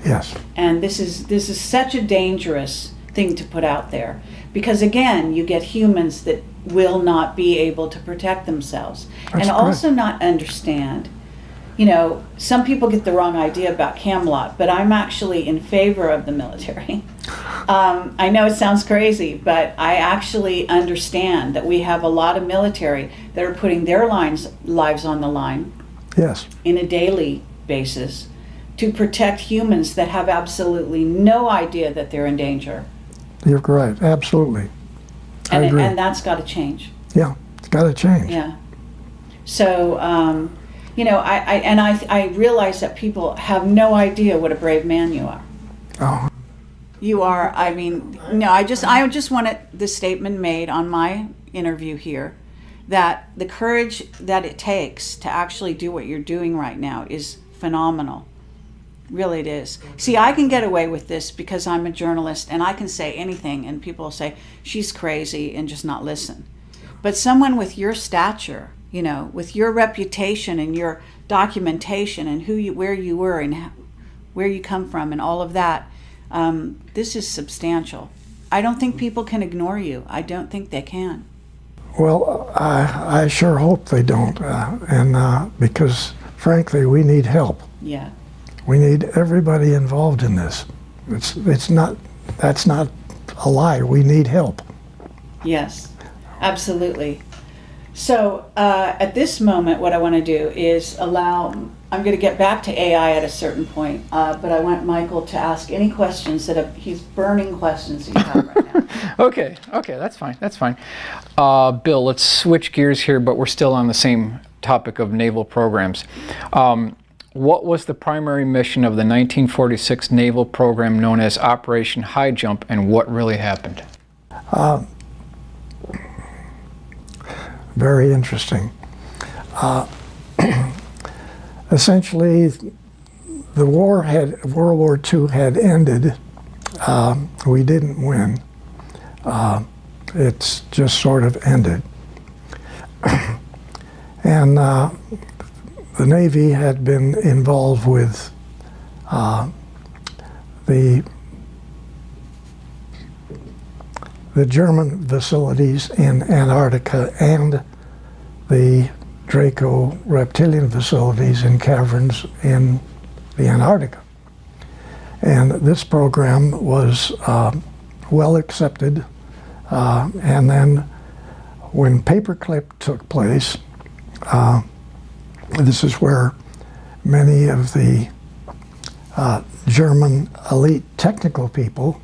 Yes. And this is such a dangerous thing to put out there, because again, you get humans that will not be able to protect themselves. That's And also not understand, some people get the wrong idea about Camelot, but I'm actually in favor of the military. I know it sounds crazy, but I actually understand that we have a lot of military that are putting their lives on the line Yes. in a daily basis to protect humans that have absolutely no idea that they're in danger. You're right. Absolutely. I agree. And that's got to change. Yeah. It's got to change. Yeah. So, I realize that people have no idea what a brave man you are. Oh, You are, I just wanted this statement made on my interview here, that the courage that it takes to actually do what you're doing right now is phenomenal. Really it is. See, I can get away with this because I'm a journalist and I can say anything and people will say, she's crazy, and just not listen. But someone with your stature, with your reputation and your documentation and where you were and where you come from and all of that, this is substantial. I don't think people can ignore you. I don't think they can. well, I sure hope they don't, because frankly, we need help. Yeah. We need everybody involved in this. That's not a lie. We need help. Yes, absolutely. So at this moment, what I want to do is I'm going to get back to AI at a certain point, but I want Michael to ask any questions he's burning questions that you have right now. Okay, that's fine. Bill, let's switch gears here, but we're still on the same topic of naval programs. What was the primary mission of the 1946 naval program known as Operation High Jump, and what really happened? Very interesting. Essentially, the World War II had ended. We didn't win. It's just sort of ended. And the Navy had been involved with the German facilities in Antarctica and the Draco-reptilian facilities in caverns in the Antarctica. And this program was well accepted. And then when Paperclip took place, this is where many of the German elite technical people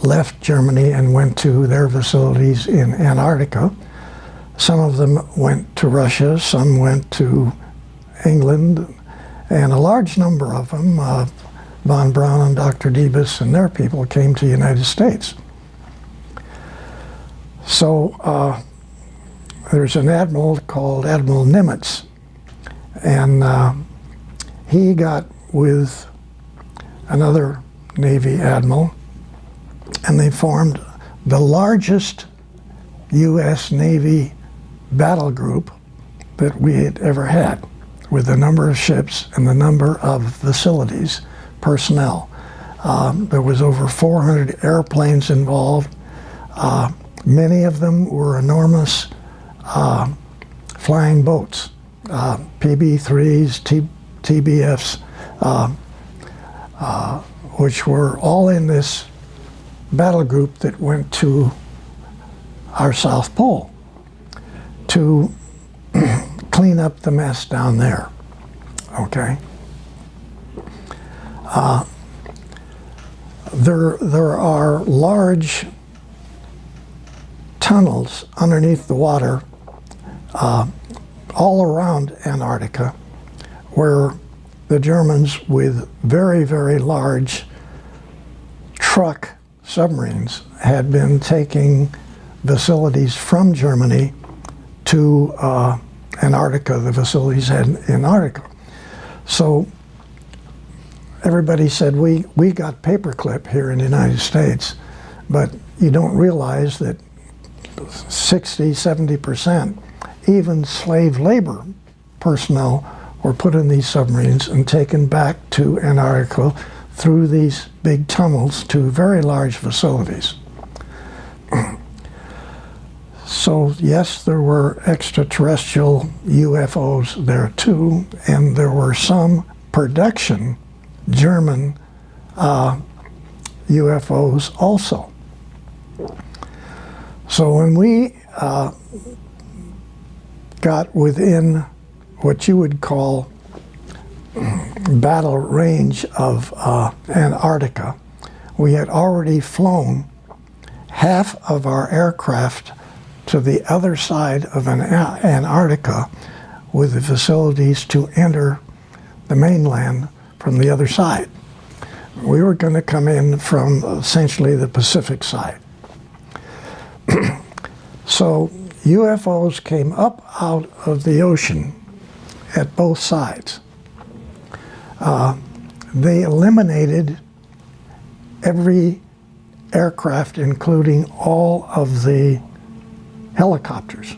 left Germany and went to their facilities in Antarctica. Some of them went to Russia, some went to England, and a large number of them, Von Braun and Dr. Debus and their people, came to the United States. So there's an admiral called Admiral Nimitz, and he got with another Navy admiral, and they formed the largest U.S. Navy battle group that we had ever had, with the number of ships and the number of facilities, personnel. There was over 400 airplanes involved. Many of them were enormous flying boats, PB-3s, TBFs, which were all in this battle group that went to our South Pole to clean up the mess down there, okay? There are large tunnels underneath the water all around Antarctica where the Germans, with very, very large truck submarines, had been taking facilities from Germany to Antarctica, the facilities had in Antarctica. So everybody said, we got Paperclip here in the United States, but you don't realize that 60–70%, even slave labor personnel, were put in these submarines and taken back to Antarctica through these big tunnels to very large facilities. So yes, there were extraterrestrial UFOs there too, and there were some production German UFOs also. So when we got within what you would call battle range of Antarctica, we had already flown half of our aircraft to the other side of Antarctica with the facilities to enter the mainland from the other side. We were going to come in from essentially the Pacific side. So UFOs came up out of the ocean at both sides. They eliminated every aircraft, including all of the helicopters,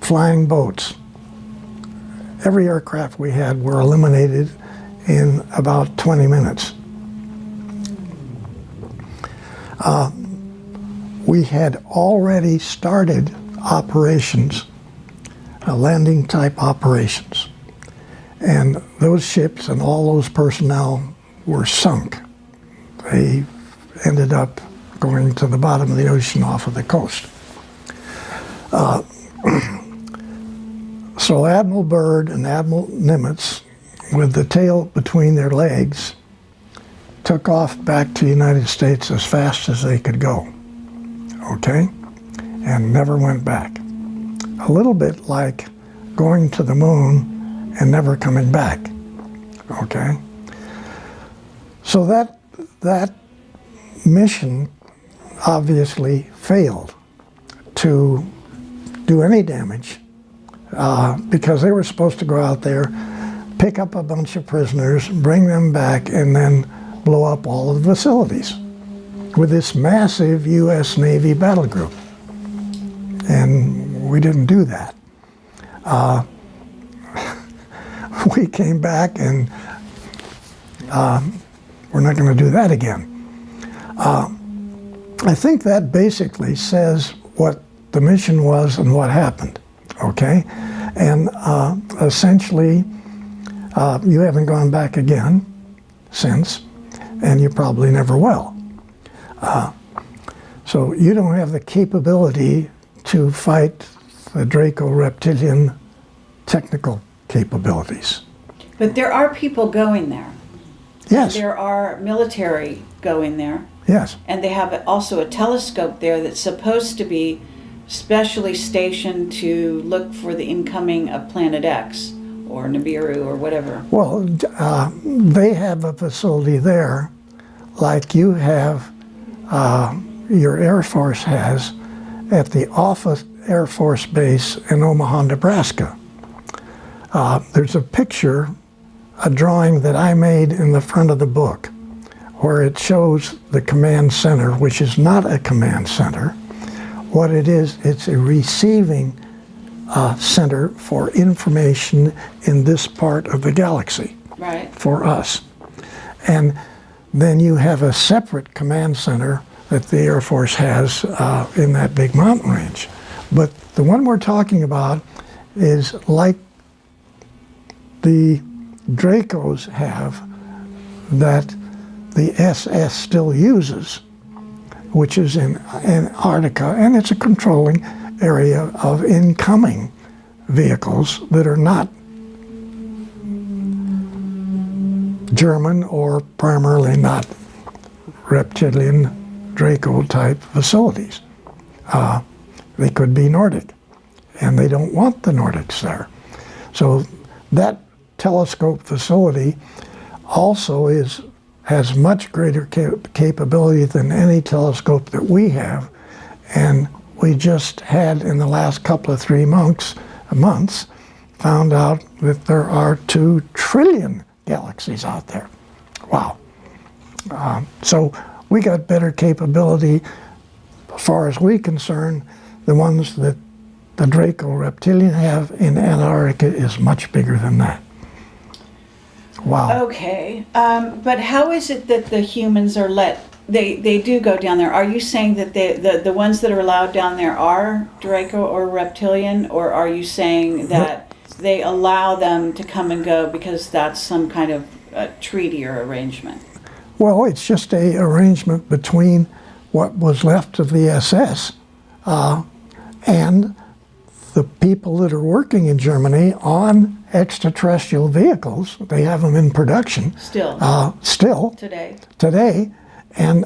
flying boats. Every aircraft we had were eliminated in about 20 minutes. We had already started operations, landing type operations, and those ships and all those personnel were sunk. They ended up going to the bottom of the ocean off of the coast. So Admiral Byrd and Admiral Nimitz, with the tail between their legs, took off back to the United States as fast as they could go, okay? And never went back. a little bit like going to the moon and never coming back. Okay? So that mission obviously failed to do any damage because they were supposed to go out there, pick up a bunch of prisoners, bring them back, and then blow up all of the facilities with this massive U.S. Navy battle group. And we didn't do that. We came back and we're not going to do that again. I think that basically says what the mission was and what happened, okay? And essentially, you haven't gone back again since, and you probably never will. So you don't have the capability to fight the Draco-reptilian technical capabilities. But there are people going there. Yes. There are military going there. Yes. And they have also a telescope there that's supposed to be specially stationed to look for the incoming of Planet X or Nibiru or whatever. Well, they have a facility there like you have, your Air Force has at the Offutt Air Force Base in Omaha, Nebraska. There's a picture, a drawing that I made in the front of the book where it shows the command center, which is not a command center. What it is, it's a receiving center for information in this part of the galaxy. Right. For us. And then you have a separate command center that the Air Force has in that big mountain range. But the one we're talking about is like the Dracos have that the SS still uses, which is in Antarctica, and it's a controlling area of incoming vehicles that are not German or primarily not reptilian Draco type facilities. They could be Nordic, and they don't want the Nordics there. So that telescope facility also has much greater capability than any telescope that we have, and we just had in the last couple of 3 months found out that there are 2 trillion galaxies out there. Wow. So we got better capability as far as we're concerned. The ones that the Draco-reptilian have in Antarctica is much bigger than that. Wow. Okay, but how is it that the humans are they do go down there? Are you saying that the ones that are allowed down there are Draco or reptilian, or are you saying that they allow them to come and go because that's some kind of treaty or arrangement? Well, it's just a arrangement between what was left of the SS and the people that are working in Germany on extraterrestrial vehicles. They have them in production. Still. Today. And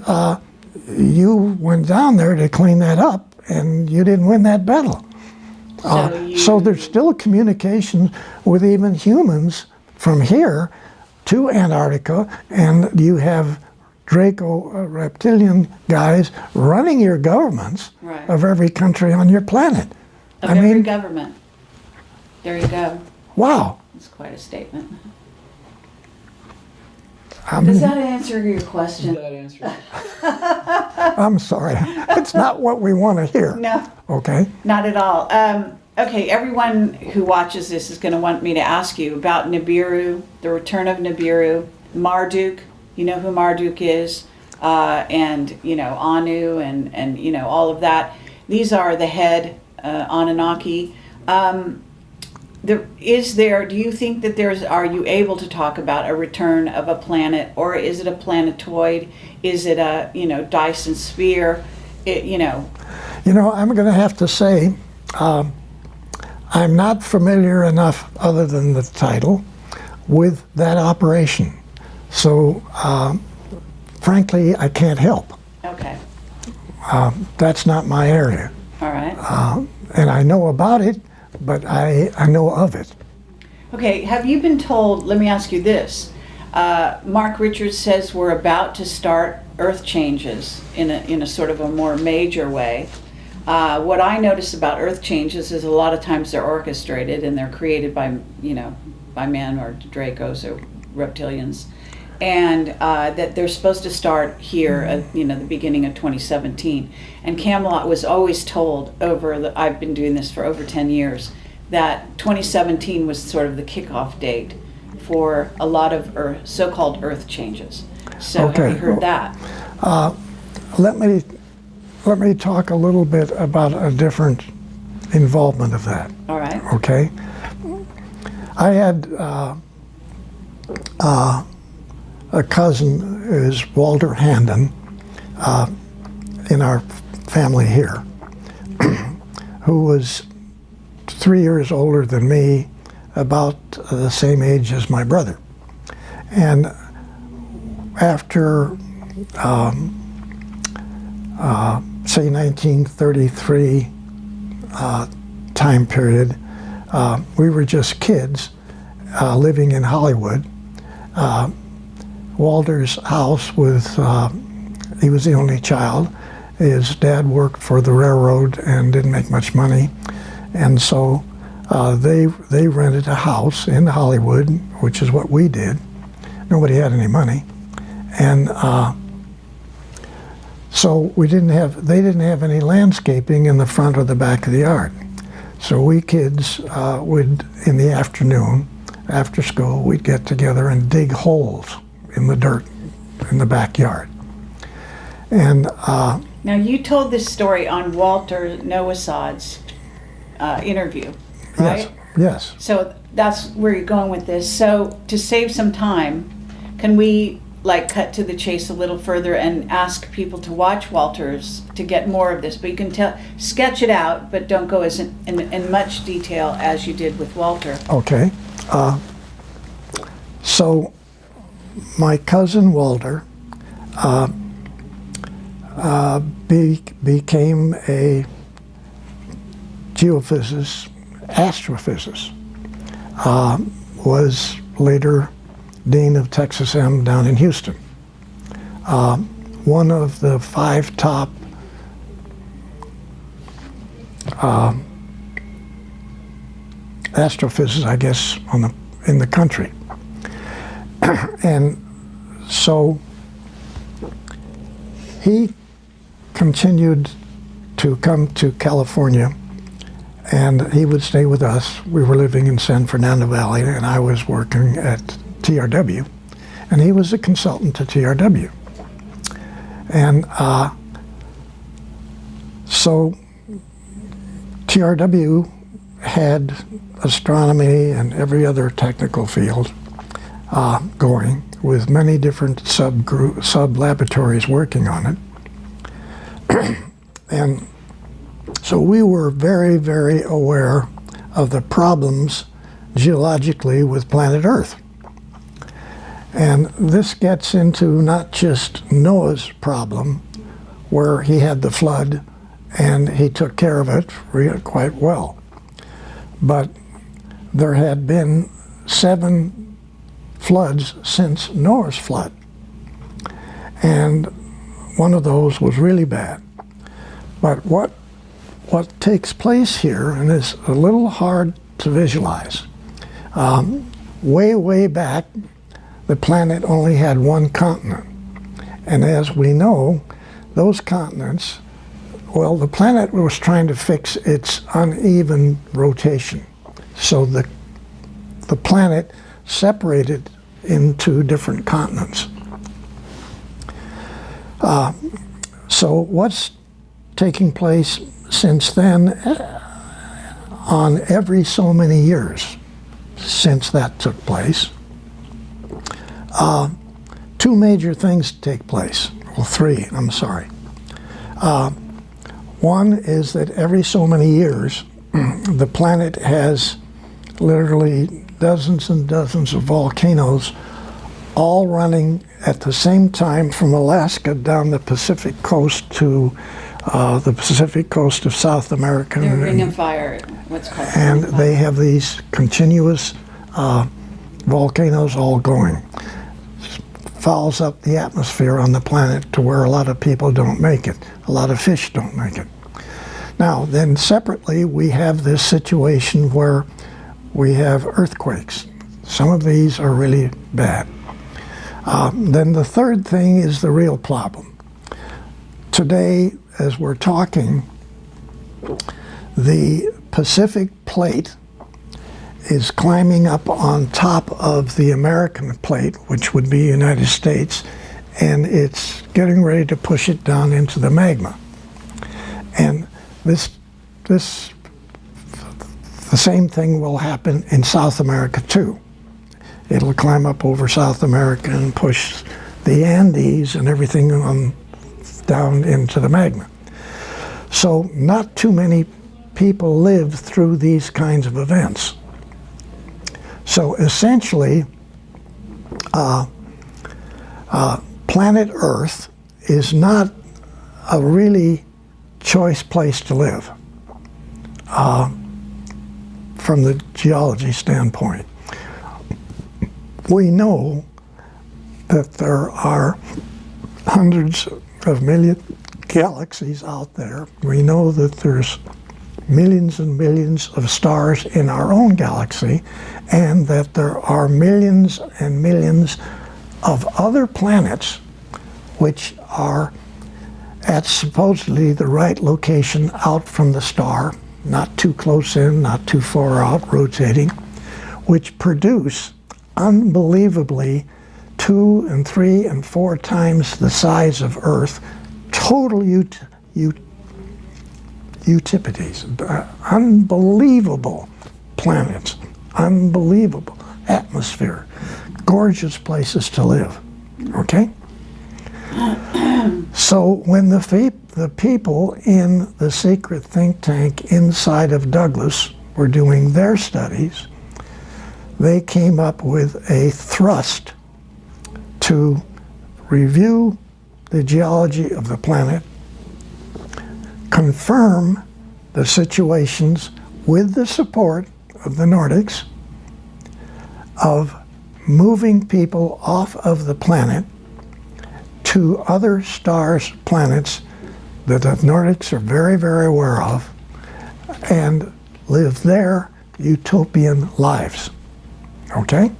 you went down there to clean that up, and you didn't win that battle. So there's still communication with even humans from here to Antarctica, and you have Draco-reptilian guys running your governments of every country on your planet. Every government. There you go. Wow. That's quite a statement. Does that answer your question? That answer. I'm sorry. It's not what we want to hear. No. Okay. Not at all. Okay, everyone who watches this is going to want me to ask you about Nibiru, the return of Nibiru, Marduk. You know who Marduk is, and you know Anu, and you know all of that. These are the head Anunnaki. Do you think that are you able to talk about a return of a planet, or is it a planetoid? Is it a, Dyson sphere? I'm going to have to say, I'm not familiar enough, other than the title, with that operation. So, frankly, I can't help. Okay. That's not my area. All right. and I know about it, but I know of it. Okay, have you been told, let me ask you this. Mark Richards says we're about to start Earth changes in a sort of a more major way. What I notice about Earth changes is a lot of times they're orchestrated and they're created by, by men or Dracos or reptilians. And that they're supposed to start here at, the beginning of 2017. And Camelot was always told I've been doing this for over 10 years, that 2017 was sort of the kickoff date for a lot of so-called Earth changes. So Okay. have you heard that? Let me talk a little bit about a different involvement of that. All right. Okay. I had a cousin is Walter Handon in our family here, who was 3 years older than me, about the same age as my brother. And after, say, 1933 time period, we were just kids living in Hollywood. Walter's house was, he was the only child. His dad worked for the railroad and didn't make much money. And so they rented a house in Hollywood, which is what we did. Nobody had any money. And so they didn't have any landscaping in the front or the back of the yard. So we kids would, in the afternoon, after school, we'd get together and dig holes in the dirt in the backyard. And Now you told this story on Walter Noasad's interview, right? yes. So that's where you're going with this. So to save some time, can we cut to the chase a little further and ask people to watch Walter's to get more of this? But you can sketch it out, but don't go as in much detail as you did with Walter. Okay. So my cousin Walter became a geophysicist, astrophysicist, was later Dean of Texas M down in Houston. One of the 5 top astrophysicists, I guess, in the country. And so he continued to come to California, and he would stay with us. We were living in San Fernando Valley, and I was working at TRW, and he was a consultant to TRW. And so TRW had astronomy and every other technical field going, with many different sub-laboratories working on it. And so we were very, very aware of the problems geologically with planet Earth. And this gets into not just Noah's problem, where he had the flood and he took care of it quite well, but there had been 7 floods since Noah's flood, and one of those was really bad. But what takes place here, and is a little hard to visualize, way back, the planet only had one continent. And as we know, those continents, well, the planet was trying to fix its uneven rotation. So the planet separated into different continents. So what's taking place since then, on every so many years since that took place, 2 major things take place. Well, 3, I'm sorry. One is that every so many years, the planet has literally dozens and dozens of volcanoes all running at the same time from Alaska down the Pacific coast to the Pacific coast of South America. The Ring of Fire, what's called. And Ring of they Fire. have these continuous volcanoes all going. Fouls up the atmosphere on the planet to where a lot of people don't make it. A lot of fish don't make it. Now, then separately, we have this situation where we have earthquakes. Some of these are really bad. Then the third thing is the real problem. Today, as we're talking, the Pacific plate is climbing up on top of the American plate, which would be United States, and it's getting ready to push it down into the magma. And the same thing will happen in South America too. It'll climb up over South America and push the Andes and everything on down into the magma. So not too many people live through these kinds of events. So essentially, planet Earth is not a really choice place to live from the geology standpoint. We know that there are hundreds of million galaxies out there. We know that there's millions and millions of stars in our own galaxy, and that there are millions and millions of other planets which are at supposedly the right location out from the star, not too close in, not too far out, rotating, which produce unbelievably 2 and 3 and 4 times the size of Earth, total Eutippides, unbelievable planets, unbelievable atmosphere, gorgeous places to live, okay? So when the people in the secret think tank inside of Douglas were doing their studies, they came up with a thrust to review the geology of the planet, confirm the situations with the support of the Nordics of moving people off of the planet to other stars, planets that the Nordics are very, very aware of, and live their utopian lives. Okay?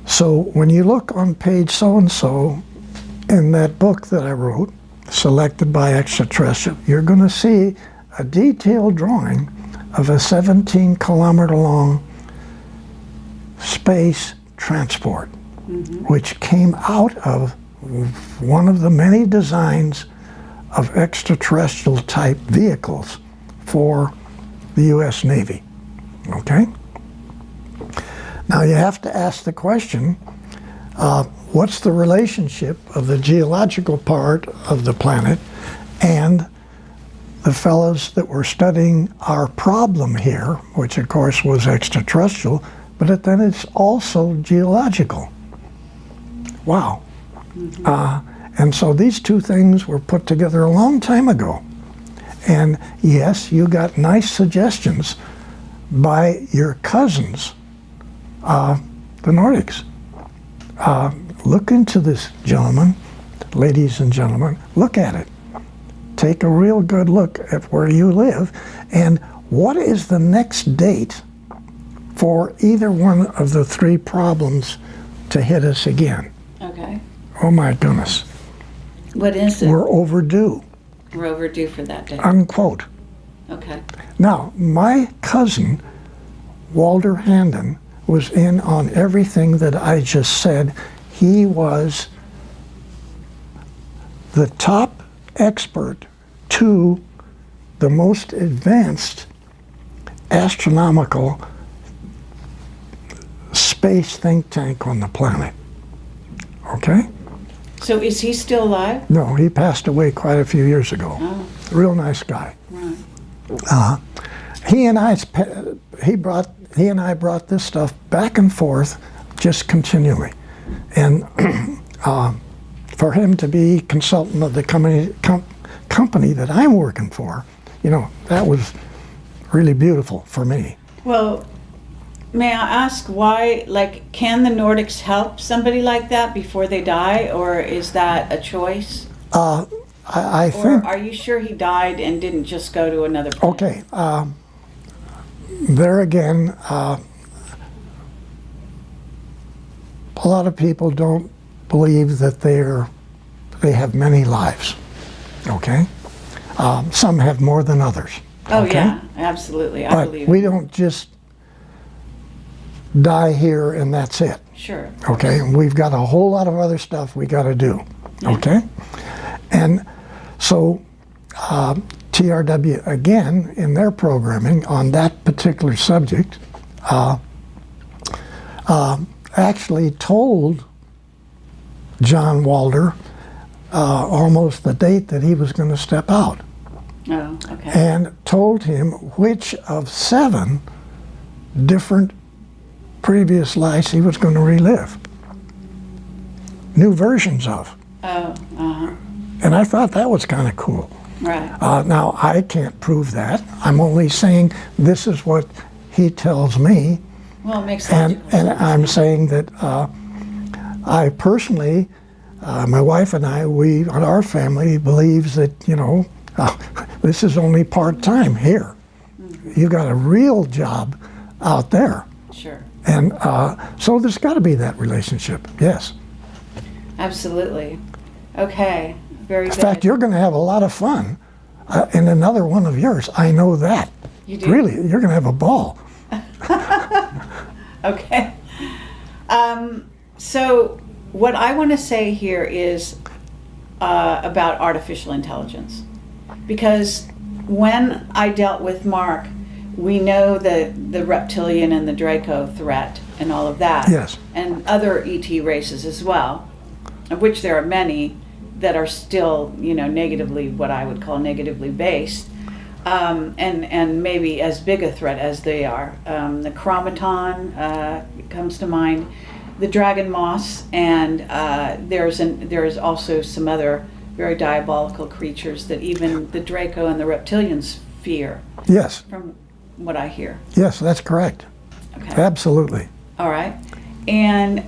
So when you look on page so-and-so in that book that I wrote, Selected by Extraterrestrial, you're going to see a detailed drawing of a 17-kilometer long space transport, which came out of one of the many designs of extraterrestrial type vehicles for the U.S. Navy. Okay? Now you have to ask the question, what's the relationship of the geological part of the planet and the fellows that were studying our problem here, which of course was extraterrestrial, but then it's also geological. Wow. And so these two things were put together a long time ago. And yes, you got nice suggestions by your cousins, the Nordics. Look into this, gentlemen, ladies and gentlemen, look at it. Take a real good look at where you live, and what is the next date for either one of the three problems to hit us again? Okay. Oh my goodness. What is it? We're overdue, We're overdue for that day. unquote. Okay. Now, my cousin, Walter Handon, was in on everything that I just said. He was the top expert to the most advanced astronomical space think tank on the planet. Okay? So is he still alive? No, he passed away quite a few years ago. Oh, Real nice guy. right. He and I brought this stuff back and forth just continually. And for him to be consultant of the company that I'm working for, you know, that was really beautiful for me. Well, may I ask why, like, can the Nordics help somebody like that before they die, or is that a choice? I Or think, are you sure he died and didn't just go to another planet? okay, there again, a lot of people don't believe that they have many lives, okay? Some have more than others. Oh, okay? yeah, absolutely. I But believe we it. don't just die here and that's it, Sure. okay? We've got a whole lot of other stuff we got to do, okay? And so TRW, again, in their programming on that particular subject, actually told John Walder almost the date that he was going to step out, Oh, okay. and told him which of 7 different previous lives he was going to relive. New versions of. Oh, uh-huh. And I thought that was kind of cool. Right. Now, I can't prove that. I'm only saying this is what he tells me. Well, it makes And, logical and sense. I'm saying that I personally, my wife and I, our family believes that, you know, this is only part-time here. You've got a real job out there. Sure. And so there's got to be that relationship, yes. Absolutely. Okay. Very In good. fact, you're going to have a lot of fun in another one of yours. I know that. You do? Really, you're going to have a ball. Okay. So what I want to say here is about artificial intelligence. Because when I dealt with Mark, we know the reptilian and the Draco threat and all of that. Yes. And other ET races as well, of which there are many that are still, you know, negatively, what I would call negatively based. And maybe as big a threat as they are. The chromaton comes to mind, the dragon moss, and there's also some other very diabolical creatures that even the Draco and the reptilians fear, Yes, from what I hear. yes, that's correct. Okay. Absolutely. All right. And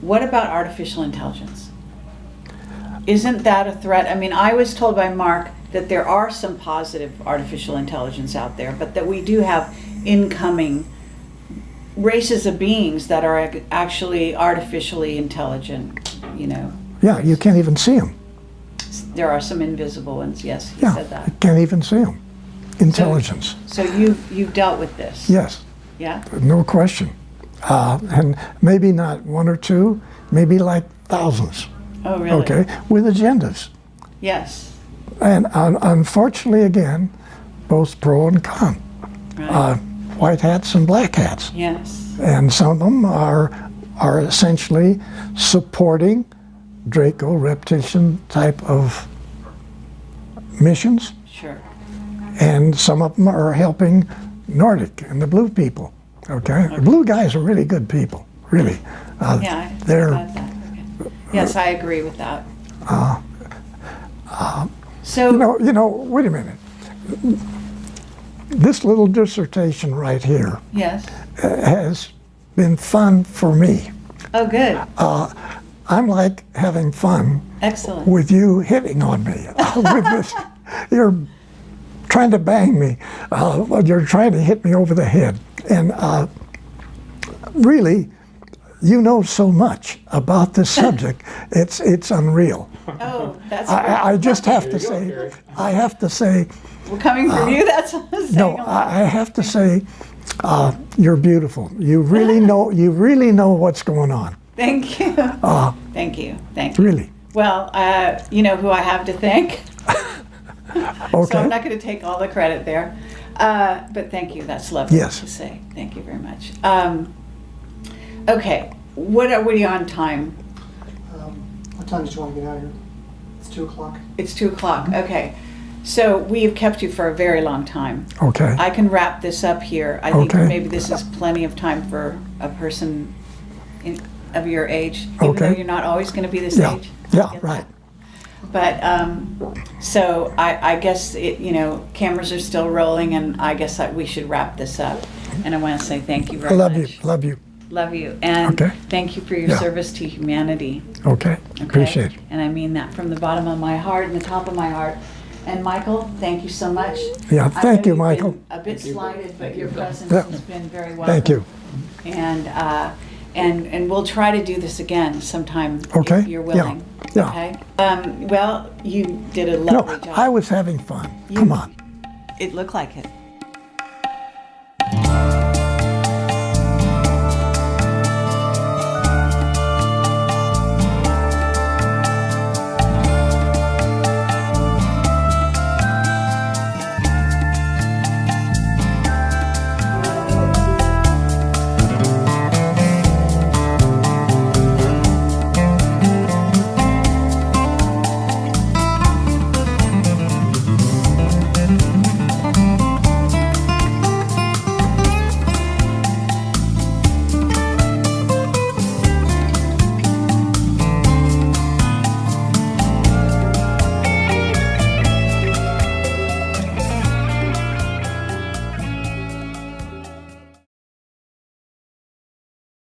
what about artificial intelligence? Isn't that a threat? I mean, I was told by Mark that there are some positive artificial intelligence out there, but that we do have incoming races of beings that are actually artificially intelligent, you know. Yeah, you can't even see them. There are some invisible ones, yes, he Yeah, said that. you can't even see them. Intelligence. So you've dealt with this? Yes, Yeah? no question. And maybe not 1 or 2, maybe like thousands. Oh, really? Okay, with agendas. Yes. And unfortunately, again, both pro and con. Right. White hats and black hats. Yes. And some of them are essentially supporting Draco-reptilian type of missions, Sure. and some of them are helping Nordic and the blue people. Okay, the blue guys are really good people, really. Yeah, I they're got that. Okay. Yes, I agree with that. So, you know. Wait a minute. This little dissertation right here yes. has been fun for me. Oh, good. I'm like having fun Excellent. with you hitting on me with this. You're trying to bang me. You're trying to hit me over the head. And really, you know so much about this subject. It's unreal. Oh, that's I just have to say, I have to say, well, coming from you, that's saying no, a lot. I have to say, you're beautiful. You really know what's going on. Thank you. Thank you. Thank you. Really. Well, you know who I have to thank. So Okay. I'm not going to take all the credit there. But thank you. That's lovely Yes. to say. Thank you very much. Okay. What are we on time? What time did you want to get out of here? It's 2 o'clock. It's 2:00. Okay. So we have kept you for a very long time. Okay. I can wrap this up here. I think Okay. maybe this is plenty of time for a person of your age, even though Okay. you're not always going to be this Yeah. age. Yeah. Get Right. But so I guess cameras are still rolling, and I guess we should wrap this up. And I want to say thank you I very love much. you. Love you. Love you, and Okay. thank you for your Yeah. service to humanity. Okay. Okay? Appreciate it. And I mean that from the bottom of my heart and the top of my heart. And Michael, thank you so much. Yeah, I thank know you, you've been Michael. A bit slighted, but your presence Yeah. has been very welcome. Thank you. And we'll try to do this again sometime Okay. if you're Yeah. willing. Yeah. Okay. Well, you did a No, lovely job. I was having fun. Come on. It looked like it.